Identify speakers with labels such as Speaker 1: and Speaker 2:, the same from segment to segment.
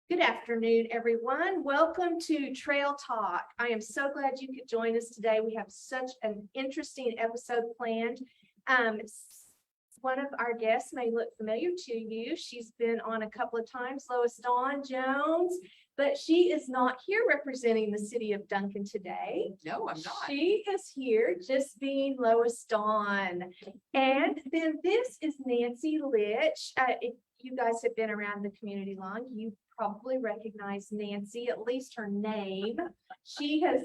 Speaker 1: Good afternoon, everyone. Welcome to Trail Talk. I am so glad you could join us today. We have such an interesting episode planned. One of our guests may look familiar to you. She's been on a couple of times, Loisdawn Jones, but she is not here representing the city of Duncan today.
Speaker 2: No, I'm not.
Speaker 1: She is here just being Loisdawn. And then this is Nancy Litsch. If you guys have been around the community long, you probably recognize Nancy, at least her name. She has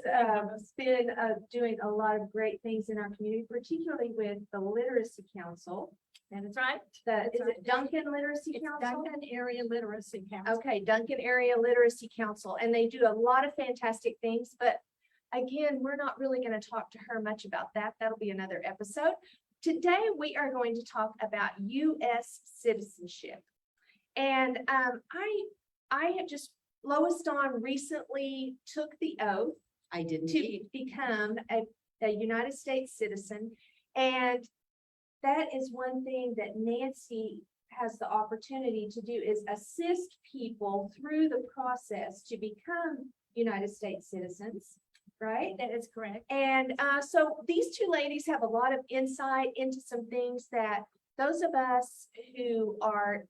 Speaker 1: been doing a lot of great things in our community, particularly with the Literacy Council.
Speaker 3: That is right.
Speaker 1: Is it Duncan Literacy
Speaker 3: It's
Speaker 1: Council?
Speaker 3: Duncan Area Literacy Council.
Speaker 1: Okay, Duncan Area Literacy Council, and they do a lot of fantastic things, but again, we're not really going to talk to her much about that. That'll be another episode. Today, we are going to talk about U.S. citizenship. And I have just, Loisdawn recently took the oath
Speaker 2: I didn't.
Speaker 1: to become a United States citizen. And that is one thing that Nancy has the opportunity to do, is assist people through the process to become United States citizens, right?
Speaker 3: That is correct.
Speaker 1: And so these two ladies have a lot of insight into some things that those of us who are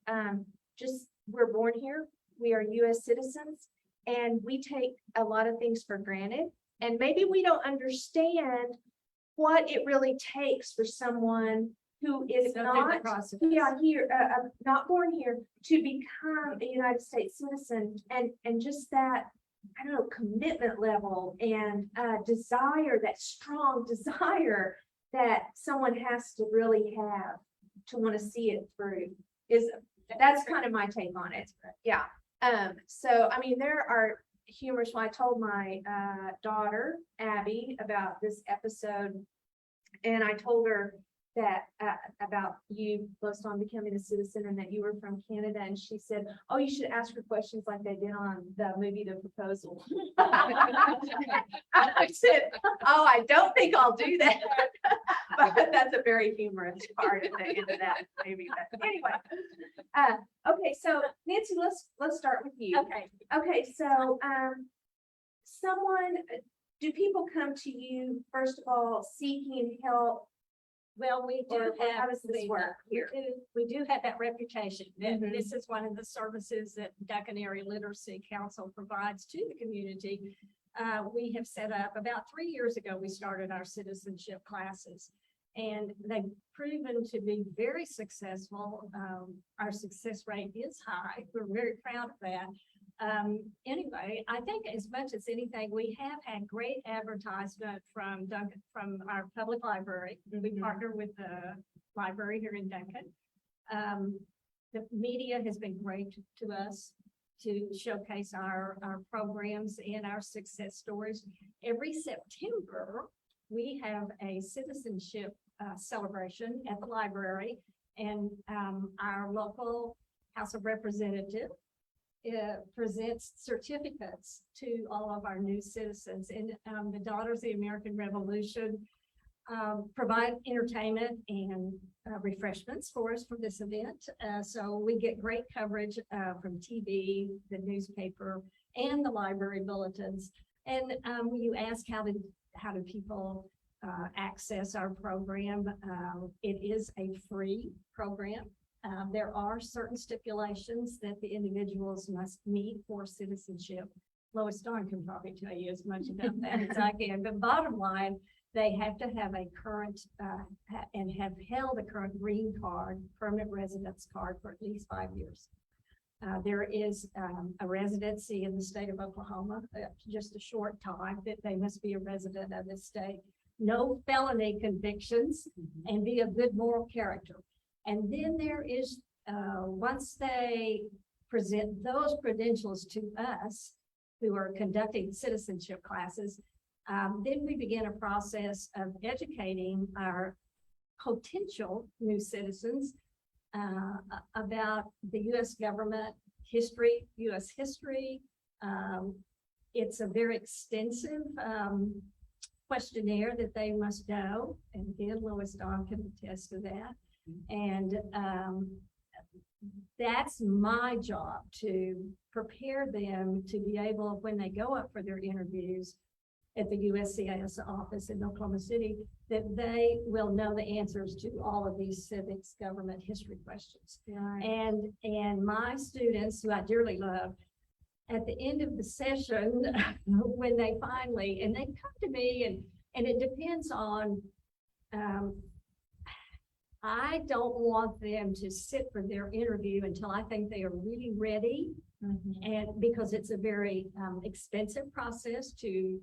Speaker 1: we're born here, we are U.S. citizens, and we take a lot of things for granted. And maybe we don't understand what it really takes for someone who is not not born here to become a United States citizen, and just that, I don't know, commitment level and desire, that strong desire that someone has to really have to want to see it through. That's kind of my take on it. Yeah. So I mean, there are humorous. When I told my daughter Abby about this episode, and I told her that about you, Loisdawn, becoming a citizen, and that you were from Canada, and she said, "Oh, you should ask her questions like they did on the movie The Proposal." I said, "Oh, I don't think I'll do that," but that's a very humorous part at the end of that movie. But anyway, okay, so Nancy, let's start with you. Okay, so do people come to you first of all seeking help?
Speaker 3: Well, we do
Speaker 1: Or
Speaker 3: have.
Speaker 1: how does this work here?
Speaker 3: We do have that reputation. That
Speaker 1: Mhm.
Speaker 3: This is one of the services that Duncan Area Literacy Council provides to the community. We have set up, about 3 years ago, we started our citizenship classes, and they've proven to be very successful. Our success rate is high. We're very proud of that. Anyway, I think as much as anything, we have had great advertisement from Duncan, from our public library. We partner with the library here in Duncan. The media has been great to us to showcase our programs and our success stories. Every September, we have a citizenship celebration at the library, and our local House of Representatives presents certificates to all of our new citizens. And the Daughters of the American Revolution provide entertainment and refreshments for us for this event. So we get great coverage from TV, the newspaper, and the library bulletins. And you ask how do people access our program? It is a free program. There are certain stipulations that the individuals must meet for citizenship. Loisdawn can probably tell you as much about that as I can. But bottom line, they have to have a current and have held a current green card, permanent residence card, for at least 5 years. There is a residency in the state of Oklahoma, just a short time that they must be a resident of the state. No felony convictions, and be of good moral character. And then there is, once they present those credentials to us, who are conducting citizenship classes, then we begin a process of educating our potential new citizens about the U.S. government history, U.S. history. It's a very extensive questionnaire that they must know, and again, Loisdawn can attest to that. And that's my job to prepare them to be able, when they go up for their interviews at the USCIS office in Oklahoma City, that they will know the answers to all of these civics, government, history questions.
Speaker 1: Right.
Speaker 3: And my students, who I dearly love, at the end of the session, when they finally, and they come to me, and it depends on, I don't want them to sit for their interview until I think they are really ready. And because it's a very expensive process to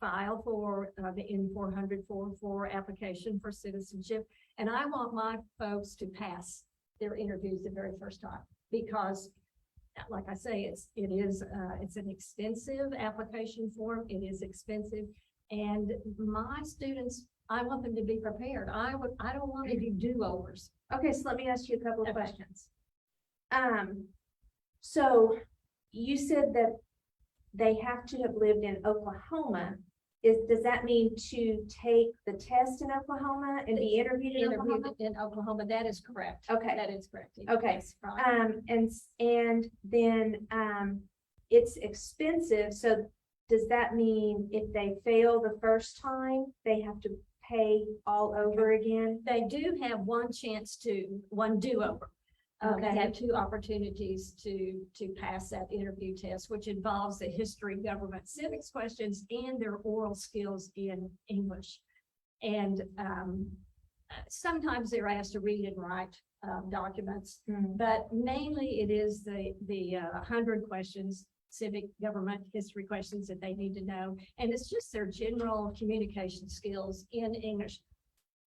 Speaker 3: file for the N-400-404 application for citizenship. And I want my folks to pass their interviews the very first time, because like I say, it's an extensive application form. It is expensive. And my students, I want them to be prepared. I don't want to do do-overs.
Speaker 1: Okay, so let me ask you a couple of
Speaker 3: Okay.
Speaker 1: questions. So you said that they have to have lived in Oklahoma. Does that mean to take the test in Oklahoma and be interviewed in Oklahoma?
Speaker 3: In Oklahoma, that is correct.
Speaker 1: Okay.
Speaker 3: That is correct.
Speaker 1: Okay.
Speaker 3: Yes, right.
Speaker 1: And then, it's expensive, so does that mean if they fail the first time, they have to pay all over again?
Speaker 3: They do have one do-over. They
Speaker 1: Okay.
Speaker 3: have two opportunities to pass that interview test, which involves the history, government, civics questions, and their oral skills in English. And sometimes they're asked to read and write documents, but mainly it is the 100 questions, civic, government, history questions that they need to know. And it's just their general communication skills in English.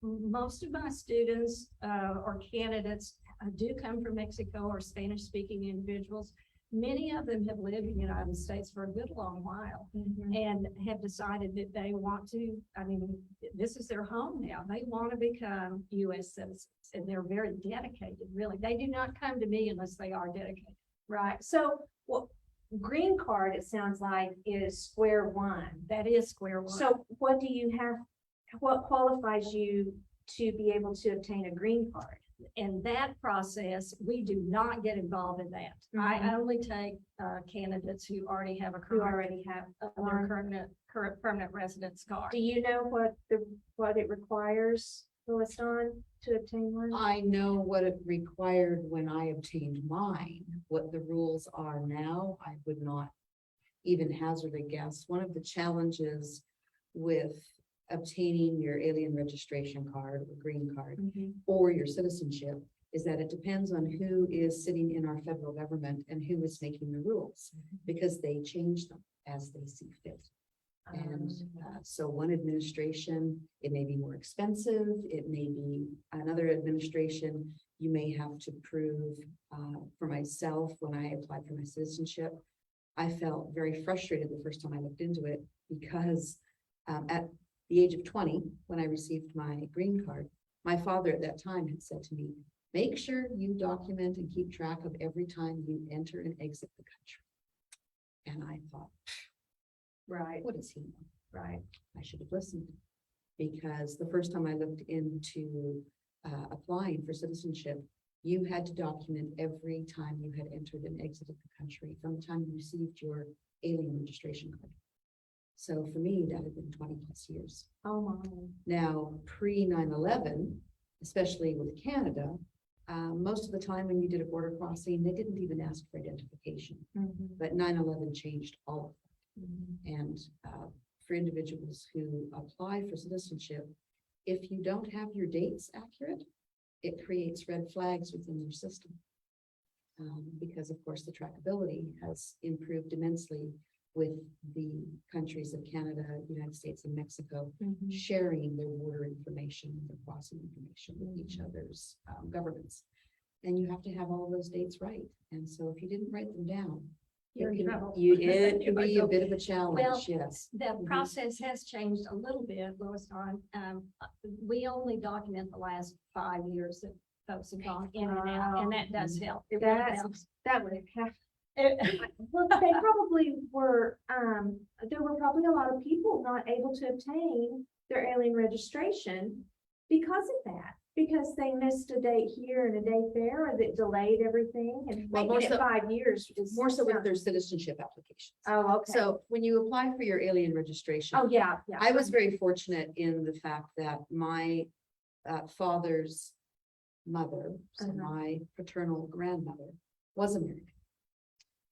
Speaker 3: Most of my students or candidates do come from Mexico or Spanish-speaking individuals. Many of them have lived in the United States for a good long while and have decided that they want to, this is their home now. They want to become U.S. citizens, and they're very dedicated, really. They do not come to me unless they are dedicated.
Speaker 1: Right, so, well, green card, it sounds like, is square one.
Speaker 3: That is square one.
Speaker 1: So what qualifies you to be able to obtain a green card?
Speaker 3: In that process, we do not get involved in that. I only take candidates who already have
Speaker 1: Who already have
Speaker 3: their current permanent residence card.
Speaker 1: Do you know what it requires, Loisdawn, to obtain one?
Speaker 2: I know what it required when I obtained mine. What the rules are now, I would not even hazard a guess. One of the challenges with obtaining your alien registration card or green card or your citizenship is that it depends on who is sitting in our federal government and who is making the rules, because they change them as they see fit. And so one administration, it may be more expensive. It may be another administration. You may have to prove, for myself, when I applied for my citizenship, I felt very frustrated the first time I looked into it, because at the age of 20, when I received my green card, my father at that time had said to me, make sure you document and keep track of every time you enter and exit the country. And I thought,
Speaker 1: Right,
Speaker 2: what does he know?
Speaker 1: right.
Speaker 2: I should have listened, because the first time I looked into applying for citizenship, you had to document every time you had entered and exited the country from the time you received your alien registration card. So for me, that had been 20 plus years.
Speaker 1: Oh, my.
Speaker 2: Now, pre 9/11, especially with Canada, most of the time when you did a border crossing, they didn't even ask for identification. But 9/11 changed all of that. And for individuals who apply for citizenship, if you don't have your dates accurate, it creates red flags within your system. Because of course the trackability has improved immensely with the countries of Canada, United States, and Mexico sharing their border information, their crossing information with each other's governments. And you have to have all of those dates right. And so if you didn't write them down,
Speaker 3: You're in
Speaker 2: it
Speaker 3: trouble.
Speaker 2: can be a bit of a challenge, yes.
Speaker 3: The process has changed a little bit, Loisdawn. We only document the last 5 years that folks have gone in and out, and that does help. It really
Speaker 1: That's-
Speaker 3: helps.
Speaker 1: That would have. Well, they probably were, there were probably a lot of people not able to obtain their alien registration because of that. Because they missed a date here and a date there, or that delayed everything, and
Speaker 2: Well, more
Speaker 1: making it
Speaker 2: so-
Speaker 1: 5 years is.
Speaker 2: More so with their citizenship applications.
Speaker 1: Oh, okay.
Speaker 2: So when you apply for your alien registration.
Speaker 1: Oh, yeah, yeah.
Speaker 2: I was very fortunate in the fact that my father's mother, so
Speaker 1: Uh-huh.
Speaker 2: my paternal grandmother, was American.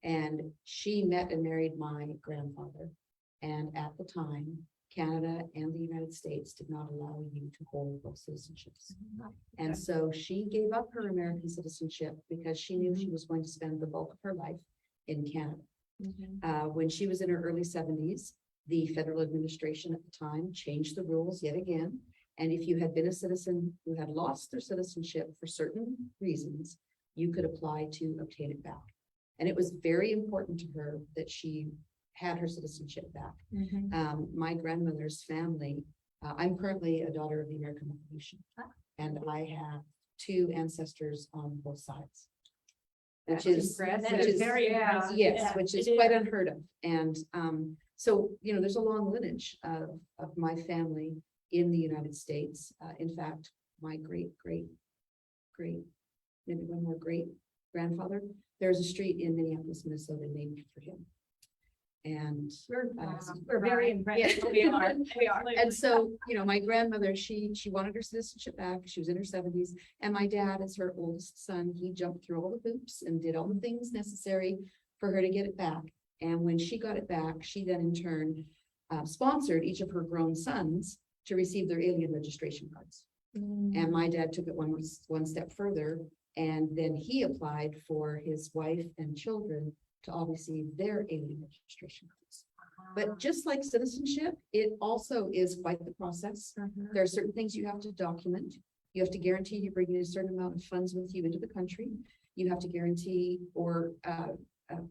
Speaker 2: And she met and married my grandfather. And at the time, Canada and the United States did not allow you to hold both citizenships. And so she gave up her American citizenship because she knew she was going to spend the bulk of her life in Canada. When she was in her early 70s, the federal administration at the time changed the rules yet again. And if you had been a citizen who had lost their citizenship for certain reasons, you could apply to obtain it back. And it was very important to her that she had her citizenship back. My grandmother's family, I'm currently a daughter of the American Revolution. And I have 2 ancestors on both sides. Which is,
Speaker 3: That
Speaker 2: which
Speaker 3: is
Speaker 2: is,
Speaker 3: very
Speaker 1: yeah,
Speaker 3: impressive.
Speaker 2: yes,
Speaker 3: Yeah,
Speaker 2: which is
Speaker 3: it
Speaker 2: quite unheard of. And so, you know, there's a long lineage of my family in the United States. In fact, my great, maybe one more great grandfather, there's a street in Minneapolis, Minnesota named for him. And
Speaker 3: We're very impressed. We are. We are.
Speaker 2: and so, you know, my grandmother, she wanted her citizenship back. She was in her 70s. And my dad, as her oldest son, he jumped through all the hoops and did all the things necessary for her to get it back. And when she got it back, she then in turn sponsored each of her grown sons to receive their alien registration cards. And my dad took it one step further, and then he applied for his wife and children to all receive their alien registration cards. But just like citizenship, it also is quite the process. There are certain things you have to document. You have to guarantee you're bringing a certain amount of funds with you into the country. You have to guarantee or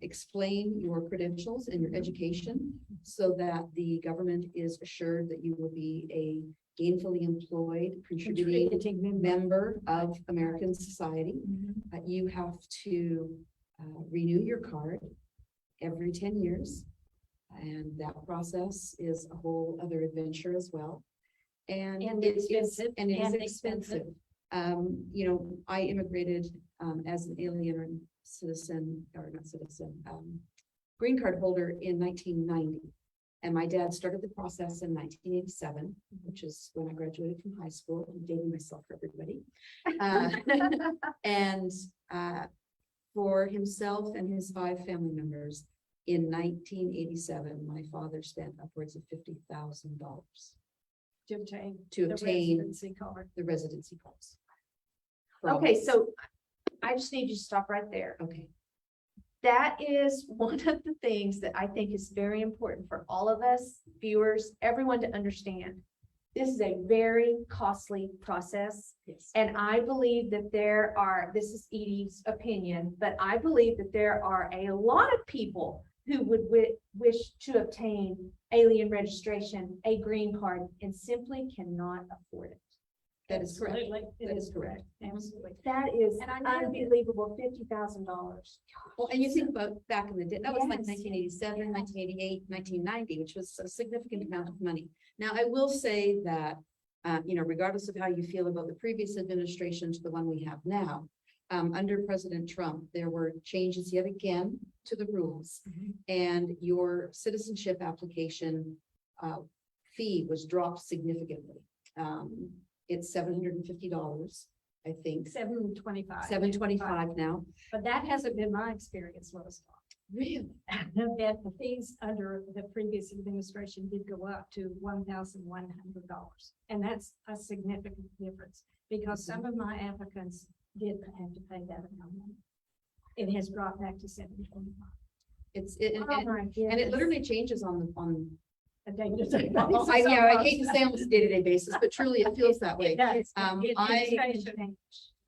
Speaker 2: explain your credentials and your education so that the government is assured that you will be a gainfully employed, contributing member of American society. You have to renew your card every 10 years. And that process is a whole other adventure as well. And it is
Speaker 3: expensive.
Speaker 2: and it is
Speaker 3: And
Speaker 2: expensive. You know, I immigrated as an alien citizen, or not citizen, green card holder in 1990. And my dad started the process in 1987, which is when I graduated from high school. I'm dating myself for everybody. And for himself and his 5 family members, in 1987, my father spent upwards of $50,000
Speaker 3: To obtain.
Speaker 2: to
Speaker 3: the
Speaker 2: obtain
Speaker 3: residency card.
Speaker 2: the residency cards. For all of
Speaker 1: Okay,
Speaker 2: us.
Speaker 1: so I just need you to stop right there.
Speaker 2: Okay,
Speaker 1: That is one of the things that I think is very important for all of us, viewers, everyone to understand. This is a very costly process.
Speaker 2: yes.
Speaker 1: And I believe that this is Edie's opinion, but I believe that there are a lot of people who would wish to obtain alien registration, a green card, and simply cannot afford it.
Speaker 2: That is correct.
Speaker 3: Absolutely. It
Speaker 2: That
Speaker 3: is
Speaker 2: is correct.
Speaker 3: correct. Absolutely.
Speaker 1: That is
Speaker 3: And I know that-
Speaker 1: unbelievable, $50,000.
Speaker 2: Well, and you think about back in the day, that was like
Speaker 1: Yes.
Speaker 2: 1987, 1988, 1990, which was a significant amount of money. Now, I will say that, you know, regardless of how you feel about the previous administration to the one we have now, under President Trump, there were changes yet again to the rules. And your citizenship application fee was dropped significantly. It's $750, I think,
Speaker 3: $725.
Speaker 2: $725 now.
Speaker 3: But that hasn't been my experience, Loisdawn.
Speaker 2: Really?
Speaker 3: That the fees under the previous administration did go up to $1,100. And that's a significant difference because some of my applicants did have to pay that amount of money. It has dropped back to $725.
Speaker 1: Oh my
Speaker 2: And it
Speaker 1: goodness.
Speaker 2: literally changes on
Speaker 3: A day-to-day
Speaker 2: well,
Speaker 3: basis
Speaker 2: I hate to
Speaker 3: almost.
Speaker 2: say on a day-to-day basis, but truly it feels that way.
Speaker 3: It does. It
Speaker 2: I
Speaker 3: changes.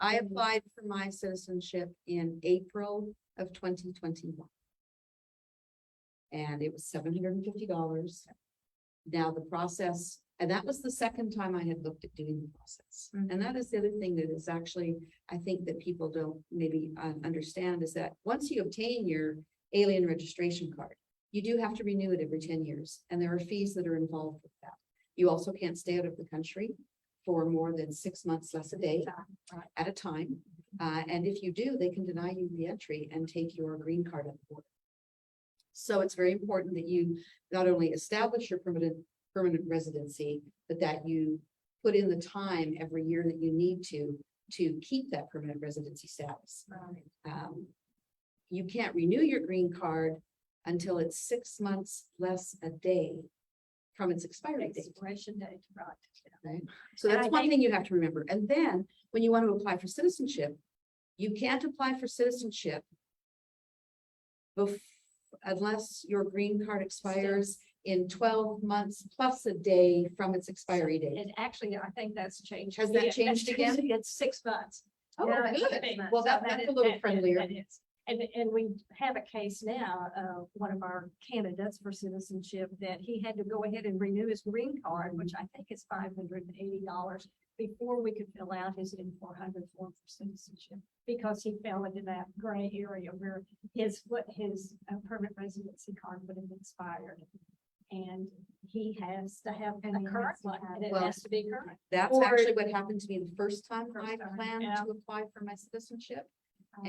Speaker 2: applied for my citizenship in April of 2021. And it was $750. Now the process, and that was the second time I had looked at doing the process. And that is the other thing that is actually, I think that people don't maybe understand is that once you obtain your alien registration card, you do have to renew it every 10 years. And there are fees that are involved with that. You also can't stay out of the country for more than 6 months less a day
Speaker 3: Right.
Speaker 2: at a time. And if you do, they can deny you re-entry and take your green card at the border. So it's very important that you not only establish your permanent residency, but that you put in the time every year that you need to keep that permanent residency status.
Speaker 3: Right.
Speaker 2: You can't renew your green card until it's 6 months less a day from its expiry date.
Speaker 3: Expiration date, right.
Speaker 2: Right? So
Speaker 1: And
Speaker 2: that's
Speaker 1: I
Speaker 2: one
Speaker 1: think-
Speaker 2: thing you have to remember. And then when you want to apply for citizenship, you can't apply for citizenship unless your green card expires in 12 months plus a day from its expiry date.
Speaker 3: And actually, I think that's changed.
Speaker 2: Has that
Speaker 3: Yeah,
Speaker 2: changed
Speaker 3: that's
Speaker 2: again?
Speaker 3: changed. It's 6 months.
Speaker 2: Oh,
Speaker 1: Yeah, it's
Speaker 2: good.
Speaker 1: 6 months.
Speaker 2: Well,
Speaker 3: So
Speaker 2: that's
Speaker 3: is-
Speaker 2: a little
Speaker 3: that-
Speaker 2: friendlier.
Speaker 3: that is. And we have a case now, one of our candidates for citizenship, that he had to go ahead and renew his green card, which I think is $580 before we could fill out his N-400 form for citizenship, because he fell into that gray area where his permanent residency card would have expired. And he has to have
Speaker 1: And
Speaker 3: a
Speaker 1: he
Speaker 3: current
Speaker 1: has to
Speaker 3: one,
Speaker 1: have-
Speaker 3: and it
Speaker 2: Well,
Speaker 3: has to be current.
Speaker 2: That's
Speaker 1: Or-
Speaker 2: actually what happened to me the first time I
Speaker 3: First time,
Speaker 2: planned
Speaker 3: yeah.
Speaker 2: to apply for my citizenship.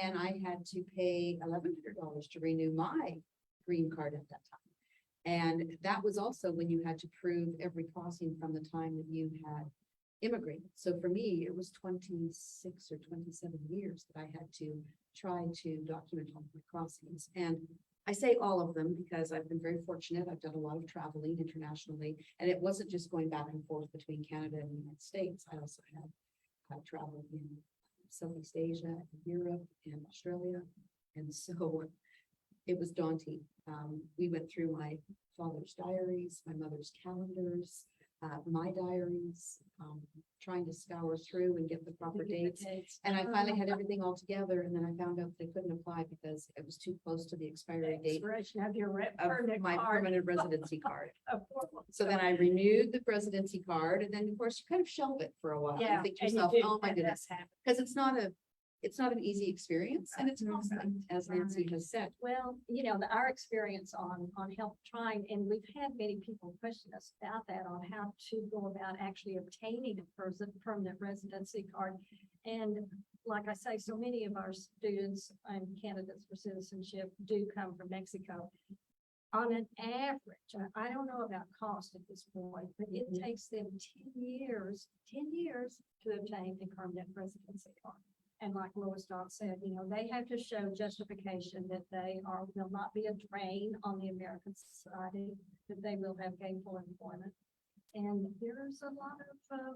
Speaker 2: And I had to pay $1,100 to renew my green card at that time. And that was also when you had to prove every crossing from the time that you had immigrated. So for me, it was 26 or 27 years that I had to try to document all my crossings. And I say all of them because I've been very fortunate. I've done a lot of traveling internationally, and it wasn't just going back and forth between Canada and the United States. I also had traveled in Southeast Asia, Europe, and Australia. And so it was daunting. We went through my father's diaries, my mother's calendars, my diaries, trying to scour through and get the proper dates. And I finally had everything all together, and then I found out they couldn't apply because it was too close to the expiry date
Speaker 3: Expiration of your
Speaker 2: of
Speaker 3: permanent
Speaker 2: my
Speaker 3: card.
Speaker 2: permanent residency card.
Speaker 3: Of course.
Speaker 2: So then I renewed the residency card, and then of course you kind of shelve it for a while. You
Speaker 3: Yeah,
Speaker 2: think to
Speaker 3: and you
Speaker 2: yourself,
Speaker 3: do,
Speaker 2: oh my
Speaker 3: that
Speaker 2: goodness,
Speaker 3: does happen.
Speaker 2: because it's not an easy experience, and it's costly, as Nancy has said.
Speaker 3: Well, our experience on help trying, and we've had many people question us about that, on how to go about actually obtaining a permanent residency card. And like I say, so many of our students and candidates for citizenship do come from Mexico. On an average, I don't know about cost at this point, but it takes them 10 years to obtain a permanent residency card. And like Loisdawn said, they have to show justification that they will not be a drain on the American society, that they will have gainful employment. And there's a lot of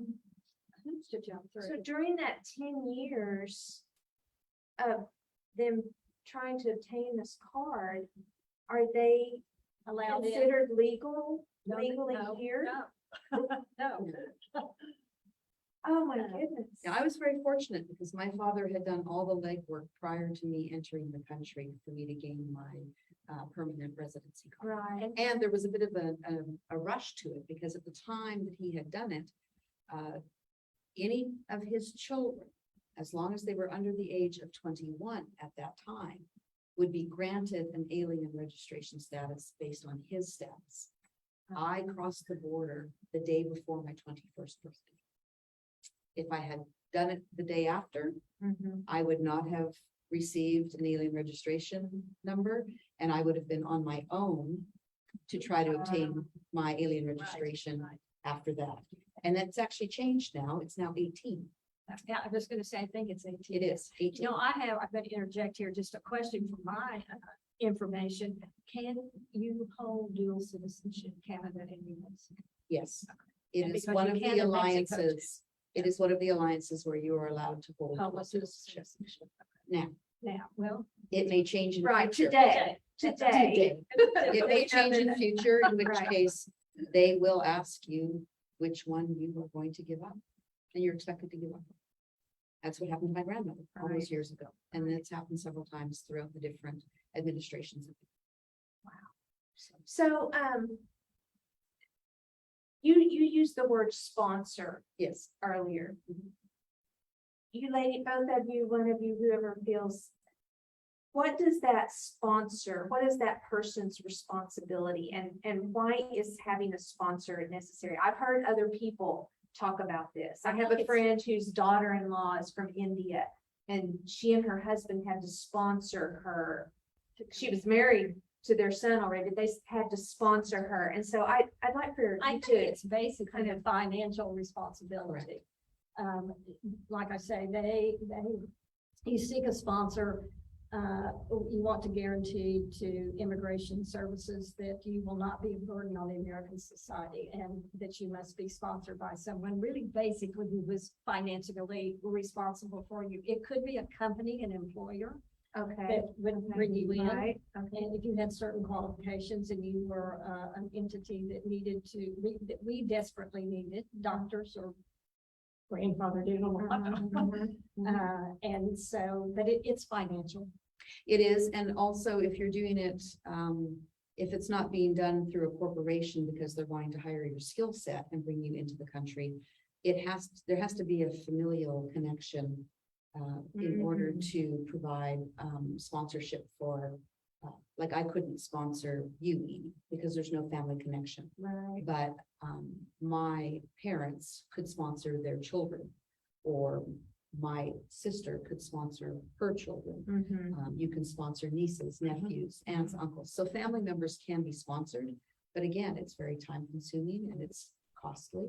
Speaker 3: hoops to jump
Speaker 1: So
Speaker 3: through.
Speaker 1: during that 10 years of them trying to obtain this card, are they
Speaker 3: Allowed in.
Speaker 1: considered legally
Speaker 3: No,
Speaker 1: here?
Speaker 3: No.
Speaker 1: Oh, my goodness.
Speaker 2: Yeah, I was very fortunate because my father had done all the legwork prior to me entering the country for me to gain my permanent residency card.
Speaker 1: Right.
Speaker 2: And there was a bit of a rush to it because at the time that he had done it, any of his children, as long as they were under the age of 21 at that time, would be granted an alien registration status based on his status. I crossed the border the day before my 21st birthday. If I had done it the day after,
Speaker 1: Mhm.
Speaker 2: I would not have received an alien registration number, and I would have been on my own to try to obtain my alien registration
Speaker 3: right.
Speaker 2: after that. And that's actually changed now. It's now 18.
Speaker 3: Yeah, I was gonna say, I think it's 18.
Speaker 2: It is 18.
Speaker 3: I'm gonna interject here, just a question for my information. Can you hold dual citizenship, Canada and US?
Speaker 2: Yes. It
Speaker 3: And
Speaker 2: is
Speaker 3: because
Speaker 2: one
Speaker 3: you
Speaker 2: of
Speaker 3: can
Speaker 2: the
Speaker 3: in Mexico, too.
Speaker 2: alliances. It is one of the alliances where you are allowed to hold
Speaker 3: Oh,
Speaker 2: dual
Speaker 3: what's dual
Speaker 2: citizenship.
Speaker 3: citizenship?
Speaker 2: Now,
Speaker 3: Well.
Speaker 2: it may change in the
Speaker 1: Right,
Speaker 2: future.
Speaker 1: today.
Speaker 2: Today. It may change in future, in which
Speaker 1: Right.
Speaker 2: case they will ask you which one you are going to give up. And you're expected to give up. That's what happened to my grandmother all those
Speaker 3: Right.
Speaker 2: years ago. And it's happened several times throughout the different administrations.
Speaker 1: So, you used the word sponsor
Speaker 2: Yes.
Speaker 1: earlier.
Speaker 2: Mhm.
Speaker 1: You lady, both of you, one of you, whoever feels, what does that sponsor, what is that person's responsibility, and why is having a sponsor necessary? I've heard other people talk about this. I
Speaker 3: I
Speaker 1: have
Speaker 3: think
Speaker 1: a
Speaker 3: it's-
Speaker 1: friend whose daughter-in-law is from India, and she and her husband had to sponsor her. She was married to their son already, they had to sponsor her, and so I'd like for
Speaker 3: I
Speaker 1: you
Speaker 3: think
Speaker 1: to,
Speaker 3: it's basically
Speaker 1: kind
Speaker 3: a financial responsibility. Like I say, you seek a sponsor, you want to guarantee to immigration services that you will not be a burden on the American society and that you must be sponsored by someone really basically who was financially responsible for you. It could be a company, an employer
Speaker 1: okay.
Speaker 3: that would bring you in.
Speaker 1: Right, okay.
Speaker 3: And if you had certain qualifications and you were an entity that needed to, that we desperately needed, doctors or grandfather did a lot. And so, but it's financial.
Speaker 2: It is, and also if you're doing it, if it's not being done through a corporation because they're wanting to hire your skill set and bring you into the country, there has to be a familial connection in order to provide sponsorship for, like I couldn't sponsor you, Edie, because there's no family connection.
Speaker 1: Right.
Speaker 2: But my parents could sponsor their children, or my sister could sponsor her children.
Speaker 1: Mhm.
Speaker 2: You can sponsor nieces, nephews, aunts, uncles. So family members can be sponsored, but again, it's very time consuming and it's costly.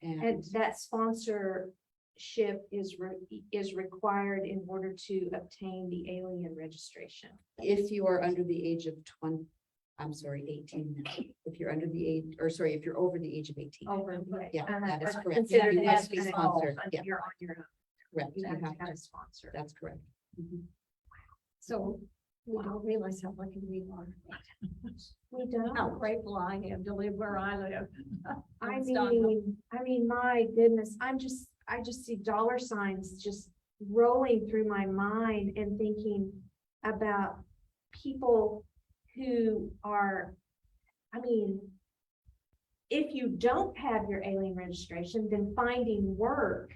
Speaker 1: And that sponsorship is required in order to obtain the alien registration.
Speaker 2: If you are under the age of 18 now, if you're under the age, or sorry, if you're over the age of 18.
Speaker 1: Over.
Speaker 2: Yeah, that is
Speaker 1: Or
Speaker 2: correct.
Speaker 1: considered
Speaker 2: You
Speaker 1: as
Speaker 2: must be
Speaker 1: an
Speaker 2: sponsored.
Speaker 1: adult,
Speaker 2: Yeah,
Speaker 1: You're on your own.
Speaker 2: correct.
Speaker 1: You
Speaker 2: You
Speaker 1: have to
Speaker 2: have
Speaker 1: have
Speaker 2: to,
Speaker 1: a sponsor.
Speaker 2: that's correct. Mhm.
Speaker 3: So we don't realize how lucky we are.
Speaker 1: We don't.
Speaker 3: How grateful I am to live where I live.
Speaker 1: I
Speaker 3: It's done.
Speaker 1: mean, my goodness, I just see dollar signs just rolling through my mind and thinking about people who are, I mean, if you don't have your alien registration, then finding work,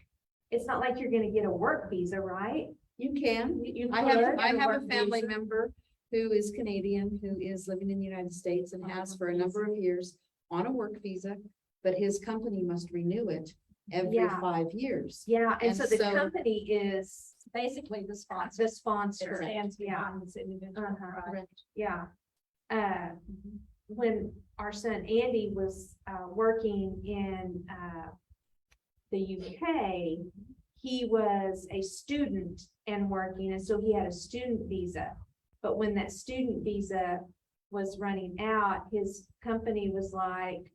Speaker 1: it's not like you're gonna get a work visa, right?
Speaker 2: You can.
Speaker 1: You
Speaker 2: I
Speaker 1: could
Speaker 2: have
Speaker 1: get
Speaker 2: a
Speaker 1: work
Speaker 2: family
Speaker 1: visa.
Speaker 2: member who is Canadian, who is living in the United States and has for a number of years on a work visa, but his company must renew it every
Speaker 1: Yeah.
Speaker 2: 5 years.
Speaker 1: Yeah, and
Speaker 2: And
Speaker 1: so the
Speaker 2: so-
Speaker 1: company is
Speaker 3: Basically the sponsor.
Speaker 1: the sponsor.
Speaker 3: It stands
Speaker 1: Yeah.
Speaker 3: behind this individual.
Speaker 1: Uh-huh.
Speaker 3: right?
Speaker 1: Yeah. When our son Andy was working in the UK, he was a student and working, and so he had a student visa. But when that student visa was running out, his company was like,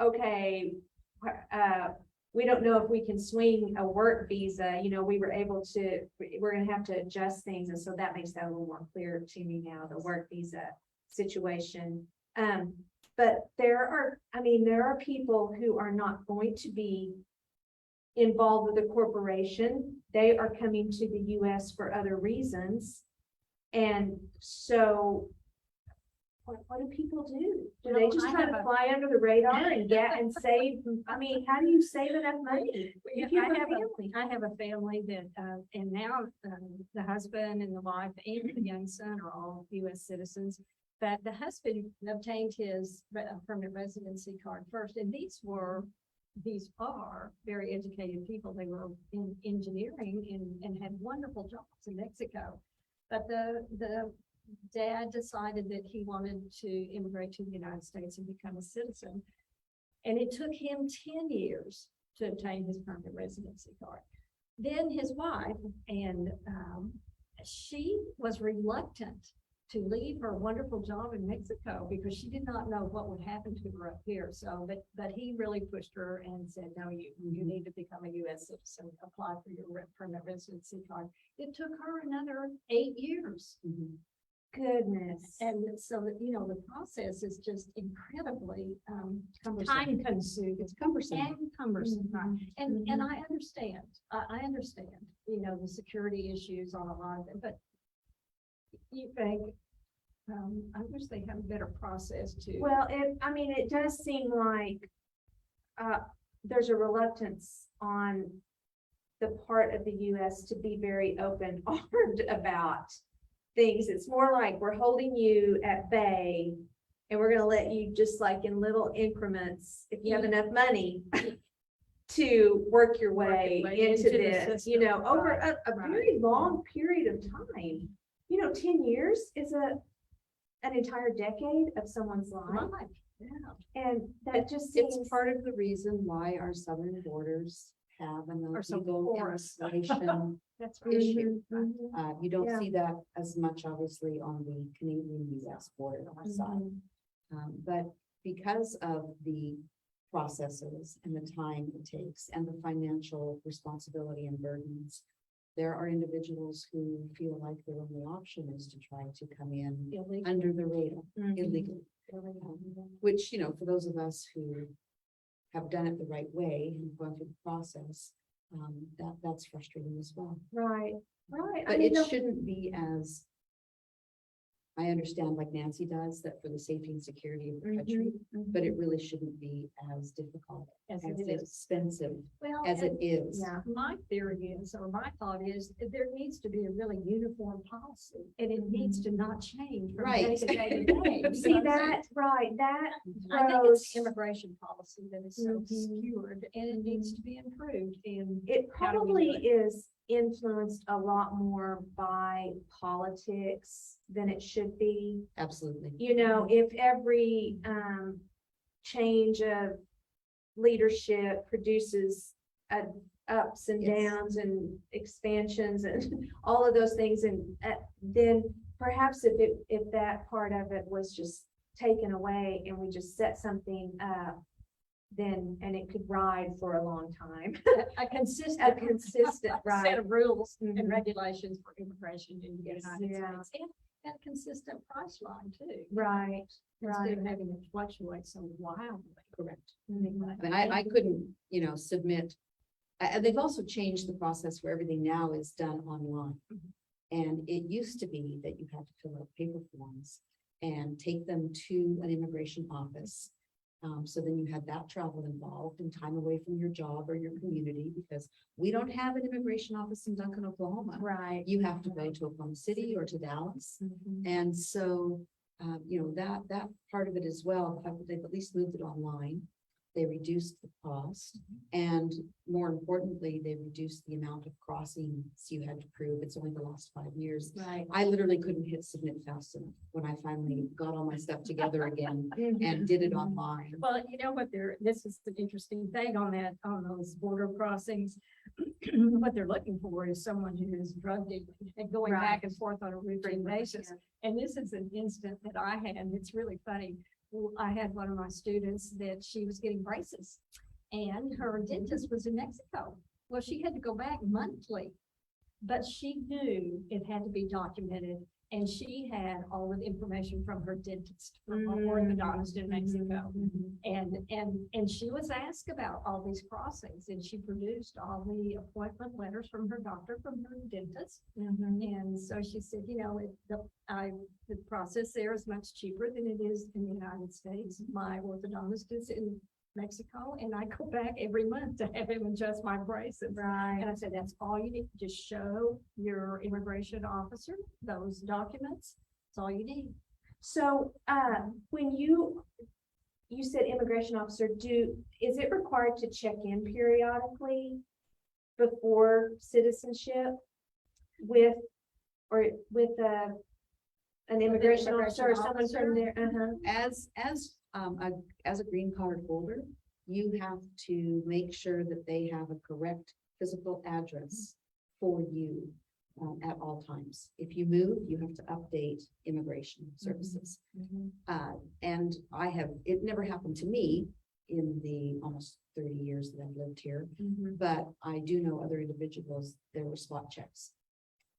Speaker 1: okay, we don't know if we can swing a work visa, we were able to, we're gonna have to adjust things, and so that makes that a little more clear to me now, the work visa situation. But there are people who are not going to be involved with a corporation. They are coming to the US for other reasons. And so what do people do? Do they
Speaker 3: Well,
Speaker 1: just
Speaker 3: I
Speaker 1: try
Speaker 3: have
Speaker 1: to
Speaker 3: a-
Speaker 1: fly under the radar and get and save? I mean, how do you save enough money? If you
Speaker 3: I
Speaker 1: have a
Speaker 3: have
Speaker 1: family.
Speaker 3: I have a family that, and now the husband and the wife and the young son are all US citizens. But the husband obtained his permanent residency card first, and these are very educated people. They were in engineering and had wonderful jobs in Mexico. But the dad decided that he wanted to immigrate to the United States and become a citizen. And it took him 10 years to obtain his permanent residency card. Then his wife, and she was reluctant to leave her wonderful job in Mexico because she did not know what would happen to her up here. So, but he really pushed her and said, no, you need to become a US citizen, apply for your permanent residency card. It took her another 8 years.
Speaker 1: Goodness.
Speaker 3: And so, the process is just incredibly
Speaker 2: Cumbersome.
Speaker 3: time consuming.
Speaker 2: It's cumbersome.
Speaker 3: And cumbersome, right?
Speaker 1: Mhm.
Speaker 3: And I understand, I understand, the security issues on a lot of it, but you think, I wish they had a better process to.
Speaker 1: Well, it does seem like there's a reluctance on the part of the US to be very open-armed about things. It's more like we're holding you at bay and we're gonna let you just like in little increments, if you have enough money. to work your
Speaker 3: Work your
Speaker 1: way
Speaker 3: way
Speaker 1: into
Speaker 3: into the
Speaker 1: this, you
Speaker 3: system,
Speaker 1: know, over
Speaker 3: right,
Speaker 1: a
Speaker 3: right.
Speaker 1: very long period of time. You know, 10 years is an entire decade of someone's life.
Speaker 3: Right, yeah.
Speaker 1: And that just
Speaker 2: It's
Speaker 1: seems,
Speaker 2: part of the reason why our southern borders have an
Speaker 3: Are so
Speaker 2: illegal
Speaker 3: porous.
Speaker 2: immigration
Speaker 3: That's right.
Speaker 2: issue.
Speaker 1: Mhm, mhm.
Speaker 2: You don't
Speaker 1: Yeah.
Speaker 2: see that as much, obviously, on the Canadian-US border on our side.
Speaker 1: Mhm.
Speaker 2: But because of the processes and the time it takes and the financial responsibility and burdens, there are individuals who feel like their only option is to try to come in
Speaker 3: Illegal.
Speaker 2: under the radar
Speaker 1: Mhm.
Speaker 2: illegally. Which, you know, for those of us who have done it the right way and gone through the process, that's frustrating as well.
Speaker 1: Right, right. I
Speaker 2: But
Speaker 1: mean,
Speaker 2: it
Speaker 1: no-
Speaker 2: shouldn't be as, I understand like Nancy does, that for the safety and security of the country,
Speaker 1: Mhm,
Speaker 2: but it really shouldn't be as difficult,
Speaker 3: As
Speaker 2: as
Speaker 3: it is.
Speaker 2: expensive
Speaker 3: Well,
Speaker 2: as it
Speaker 3: and
Speaker 2: is.
Speaker 1: Yeah.
Speaker 3: my theory is, or my thought is, that there needs to be a really uniform policy, and it needs to not change from day
Speaker 2: Right.
Speaker 3: to day to day. You
Speaker 1: See
Speaker 3: know what I'm
Speaker 1: that, right, that
Speaker 3: I think it's
Speaker 1: throws,
Speaker 3: immigration policy that is so
Speaker 1: Mhm.
Speaker 3: obscured, and it needs to be improved, and
Speaker 1: it
Speaker 3: How do we do
Speaker 1: probably
Speaker 3: it?
Speaker 1: is influenced a lot more by politics than it should be.
Speaker 2: Absolutely.
Speaker 1: You know, if every change of leadership produces ups and
Speaker 2: Yes.
Speaker 1: downs and expansions and all of those things, and then perhaps if that part of it was just taken away and we just set something up, then, and it could ride for a long time.
Speaker 3: a consistent.
Speaker 1: A consistent, right.
Speaker 3: Set of rules
Speaker 1: Mhm.
Speaker 3: and regulations for immigration in the
Speaker 1: Yes,
Speaker 3: United
Speaker 1: yeah.
Speaker 3: States, and a consistent price line too.
Speaker 1: Right,
Speaker 3: Instead of having it fluctuate so wildly.
Speaker 2: Correct.
Speaker 1: Mhm.
Speaker 2: I mean, I couldn't, you know, submit. And they've also changed the process where everything now is done online.
Speaker 3: Mhm.
Speaker 2: And it used to be that you had to fill out paper forms and take them to an immigration office. So then you had that travel involved and time away from your job or your community, because we don't have an immigration office in Duncan, Oklahoma.
Speaker 1: Right.
Speaker 2: You have to go to Oklahoma City or to Dallas.
Speaker 1: Mhm.
Speaker 2: And so, you know, that part of it as well, the fact that they've at least moved it online. They reduced the cost, and more importantly, they reduced the amount of crossings you had to prove. It's only the last 5 years.
Speaker 1: Right.
Speaker 2: I literally couldn't hit submit fast enough when I finally got all my stuff together again
Speaker 1: Mhm.
Speaker 2: and did it online.
Speaker 3: Well, you know what, this is the interesting thing on that, on those border crossings. What they're looking for is someone who is drug dealing and going back and forth on a routine basis. And this is an instance that I had, and it's really funny. Well, I had one of my students that she was getting braces, and her dentist was in Mexico. Well, she had to go back monthly, but she knew it had to be documented, and she had all of the information from her dentist, from her orthodontist in Mexico.
Speaker 1: Mhm.
Speaker 3: And she was asked about all these crossings, and she produced all the appointment letters from her doctor, from her dentist.
Speaker 1: Mhm.
Speaker 3: And so she said, you know, the process there is much cheaper than it is in the United States. My orthodontist is in Mexico, and I go back every month to have him adjust my braces.
Speaker 1: Right.
Speaker 3: And I said, that's all you need, just show your immigration officer those documents. That's all you need.
Speaker 1: So, when you said immigration officer, is it required to check in periodically before citizenship with, or with, an immigration officer or someone from there?
Speaker 2: As a green card holder, you have to make sure that they have a correct physical address for you at all times. If you move, you have to update immigration services.
Speaker 1: Mhm.
Speaker 2: And it never happened to me in the almost 30 years that I've lived here,
Speaker 1: Mhm.
Speaker 2: but I do know other individuals, there were spot checks.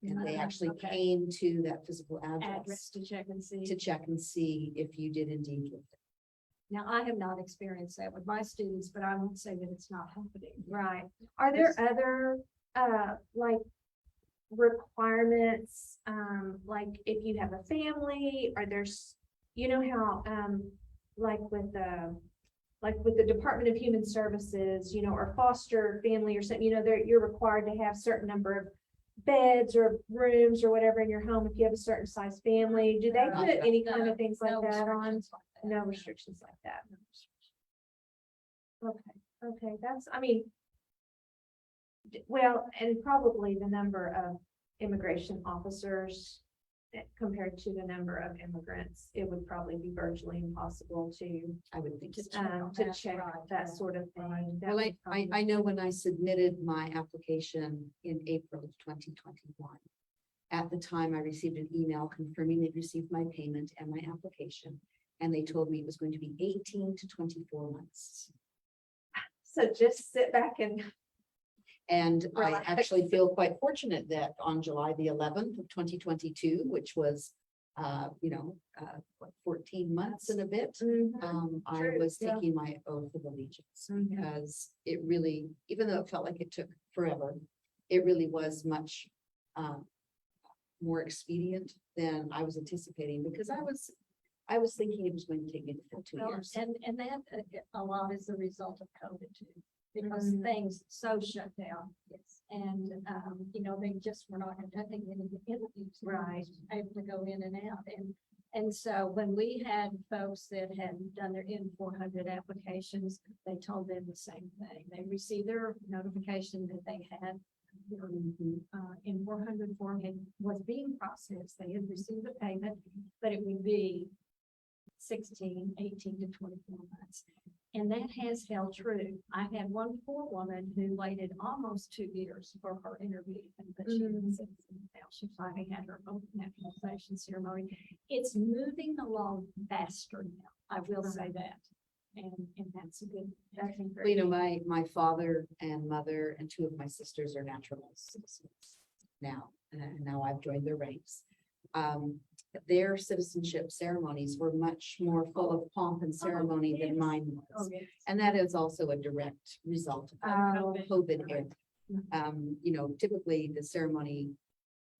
Speaker 2: And they actually
Speaker 3: Okay.
Speaker 2: came to that physical
Speaker 3: Address
Speaker 2: address
Speaker 3: to check and see.
Speaker 2: to check and see if you did indeed live there.
Speaker 3: Now, I have not experienced that with my students, but I won't say that it's not happening.
Speaker 1: Right. Are there other, like requirements, like if you have a family, or there's, you know how, like with the Department of Human Services, you know, or foster family or something, you know, you're required to have certain number of beds or rooms or whatever in your home if you have a certain size family. Do they
Speaker 3: No,
Speaker 1: put any
Speaker 3: no,
Speaker 1: kind of things like
Speaker 3: No
Speaker 1: that on?
Speaker 3: restrictions like that.
Speaker 1: No restrictions like that. Okay. Okay, that's, I mean, well, and probably the number of immigration officers compared to the number of immigrants, it would probably be virtually impossible to,
Speaker 2: I would think so.
Speaker 1: to check that sort of thing. That
Speaker 2: Well,
Speaker 1: would probably-
Speaker 2: I know when I submitted my application in April of 2021. At the time, I received an email confirming they'd received my payment and my application. And they told me it was going to be 18 to 24 months.
Speaker 1: So just sit back and,
Speaker 2: And I
Speaker 1: Relax.
Speaker 2: actually feel quite fortunate that on July the 11th of 2022, which was, what, 14 months and a bit. I
Speaker 1: True,
Speaker 2: was
Speaker 1: yeah.
Speaker 2: taking my oath of allegiance
Speaker 1: Mhm.
Speaker 2: because it really, even though it felt like it took forever, it really was much more expedient than I was anticipating because I was thinking it was going to take me the full 2
Speaker 3: Well,
Speaker 2: years.
Speaker 3: and that a lot is the result of COVID too, because
Speaker 1: Mhm.
Speaker 3: things so shut down. Yes. And, they just were not conducting any interviews. They were
Speaker 1: Right.
Speaker 3: just able to go in and out. And so when we had folks that had done their N-400 applications, they told them the same thing. They received their notification that they had their N-400 form was being processed. They had received the payment, but it would be 16, 18 to 24 months. And that has held true. I had one poor woman who waited almost 2 years for her interview, but she was now she finally had her own naturalization ceremony. It's moving along faster now. I will say that. And that's a good.
Speaker 1: that's
Speaker 2: Well, my father and mother and 2 of my sisters are naturalized citizens now, and now I've joined their ranks. Their citizenship ceremonies were much more full of pomp and ceremony than
Speaker 3: yes.
Speaker 2: mine
Speaker 3: Oh,
Speaker 2: was.
Speaker 3: yes.
Speaker 2: And that is also a direct result of
Speaker 1: Oh.
Speaker 2: COVID era. Typically the ceremony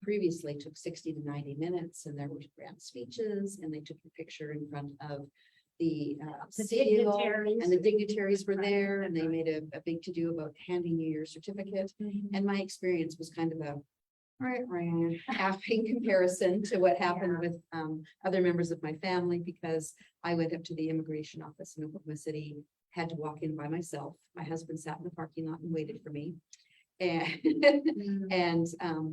Speaker 2: previously took 60 to 90 minutes and there were grand speeches and they took a picture in front of the
Speaker 3: The
Speaker 2: seal,
Speaker 3: dignitaries.
Speaker 2: and the dignitaries were
Speaker 3: Right,
Speaker 2: there and
Speaker 3: that's
Speaker 2: they
Speaker 3: right.
Speaker 2: made a big to-do about handing you your certificate. And my experience was kind of a half in comparison to what happened with other members of my family, because I went up to the immigration office in Oklahoma City, had to walk in by myself. My husband sat in the parking lot and waited for me. And, and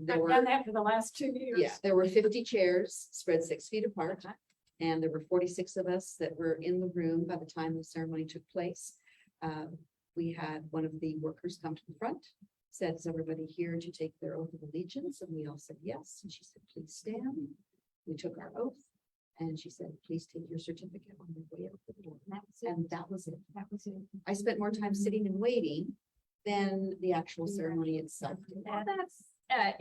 Speaker 2: there
Speaker 3: I've
Speaker 2: were,
Speaker 3: done that for the last 2 years.
Speaker 2: yeah, there were 50 chairs spread 6 feet apart. And there were 46 of us that were in the room by the time the ceremony took place. We had one of the workers come to the front, said, is everybody here to take their oath of allegiance? And we all said yes. And she said, please stand. We took our oath. And she said, please take your certificate on your way out the door. And that was it.
Speaker 3: That was it.
Speaker 2: I spent more time sitting and waiting than the actual ceremony itself. did.
Speaker 3: Well,
Speaker 1: that's,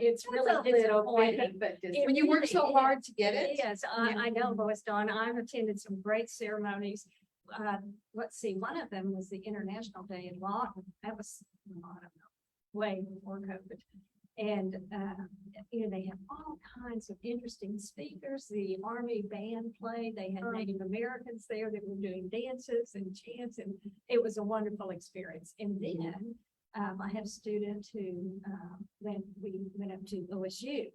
Speaker 3: it's really
Speaker 1: that's a little
Speaker 3: disappointing.
Speaker 1: bitty, but just.
Speaker 3: It
Speaker 2: When you work so
Speaker 3: really
Speaker 2: hard to get it.
Speaker 3: Yes, I know, Loisdawn. I've attended some great ceremonies. Let's see, one of them was the International Day in Lawton. That was, I don't know, way before COVID. And, they have all kinds of interesting speakers. The Army band played. They had Native Americans there that were doing dances and chants, and it was a wonderful experience. And then I had a student who, we went up to OSU.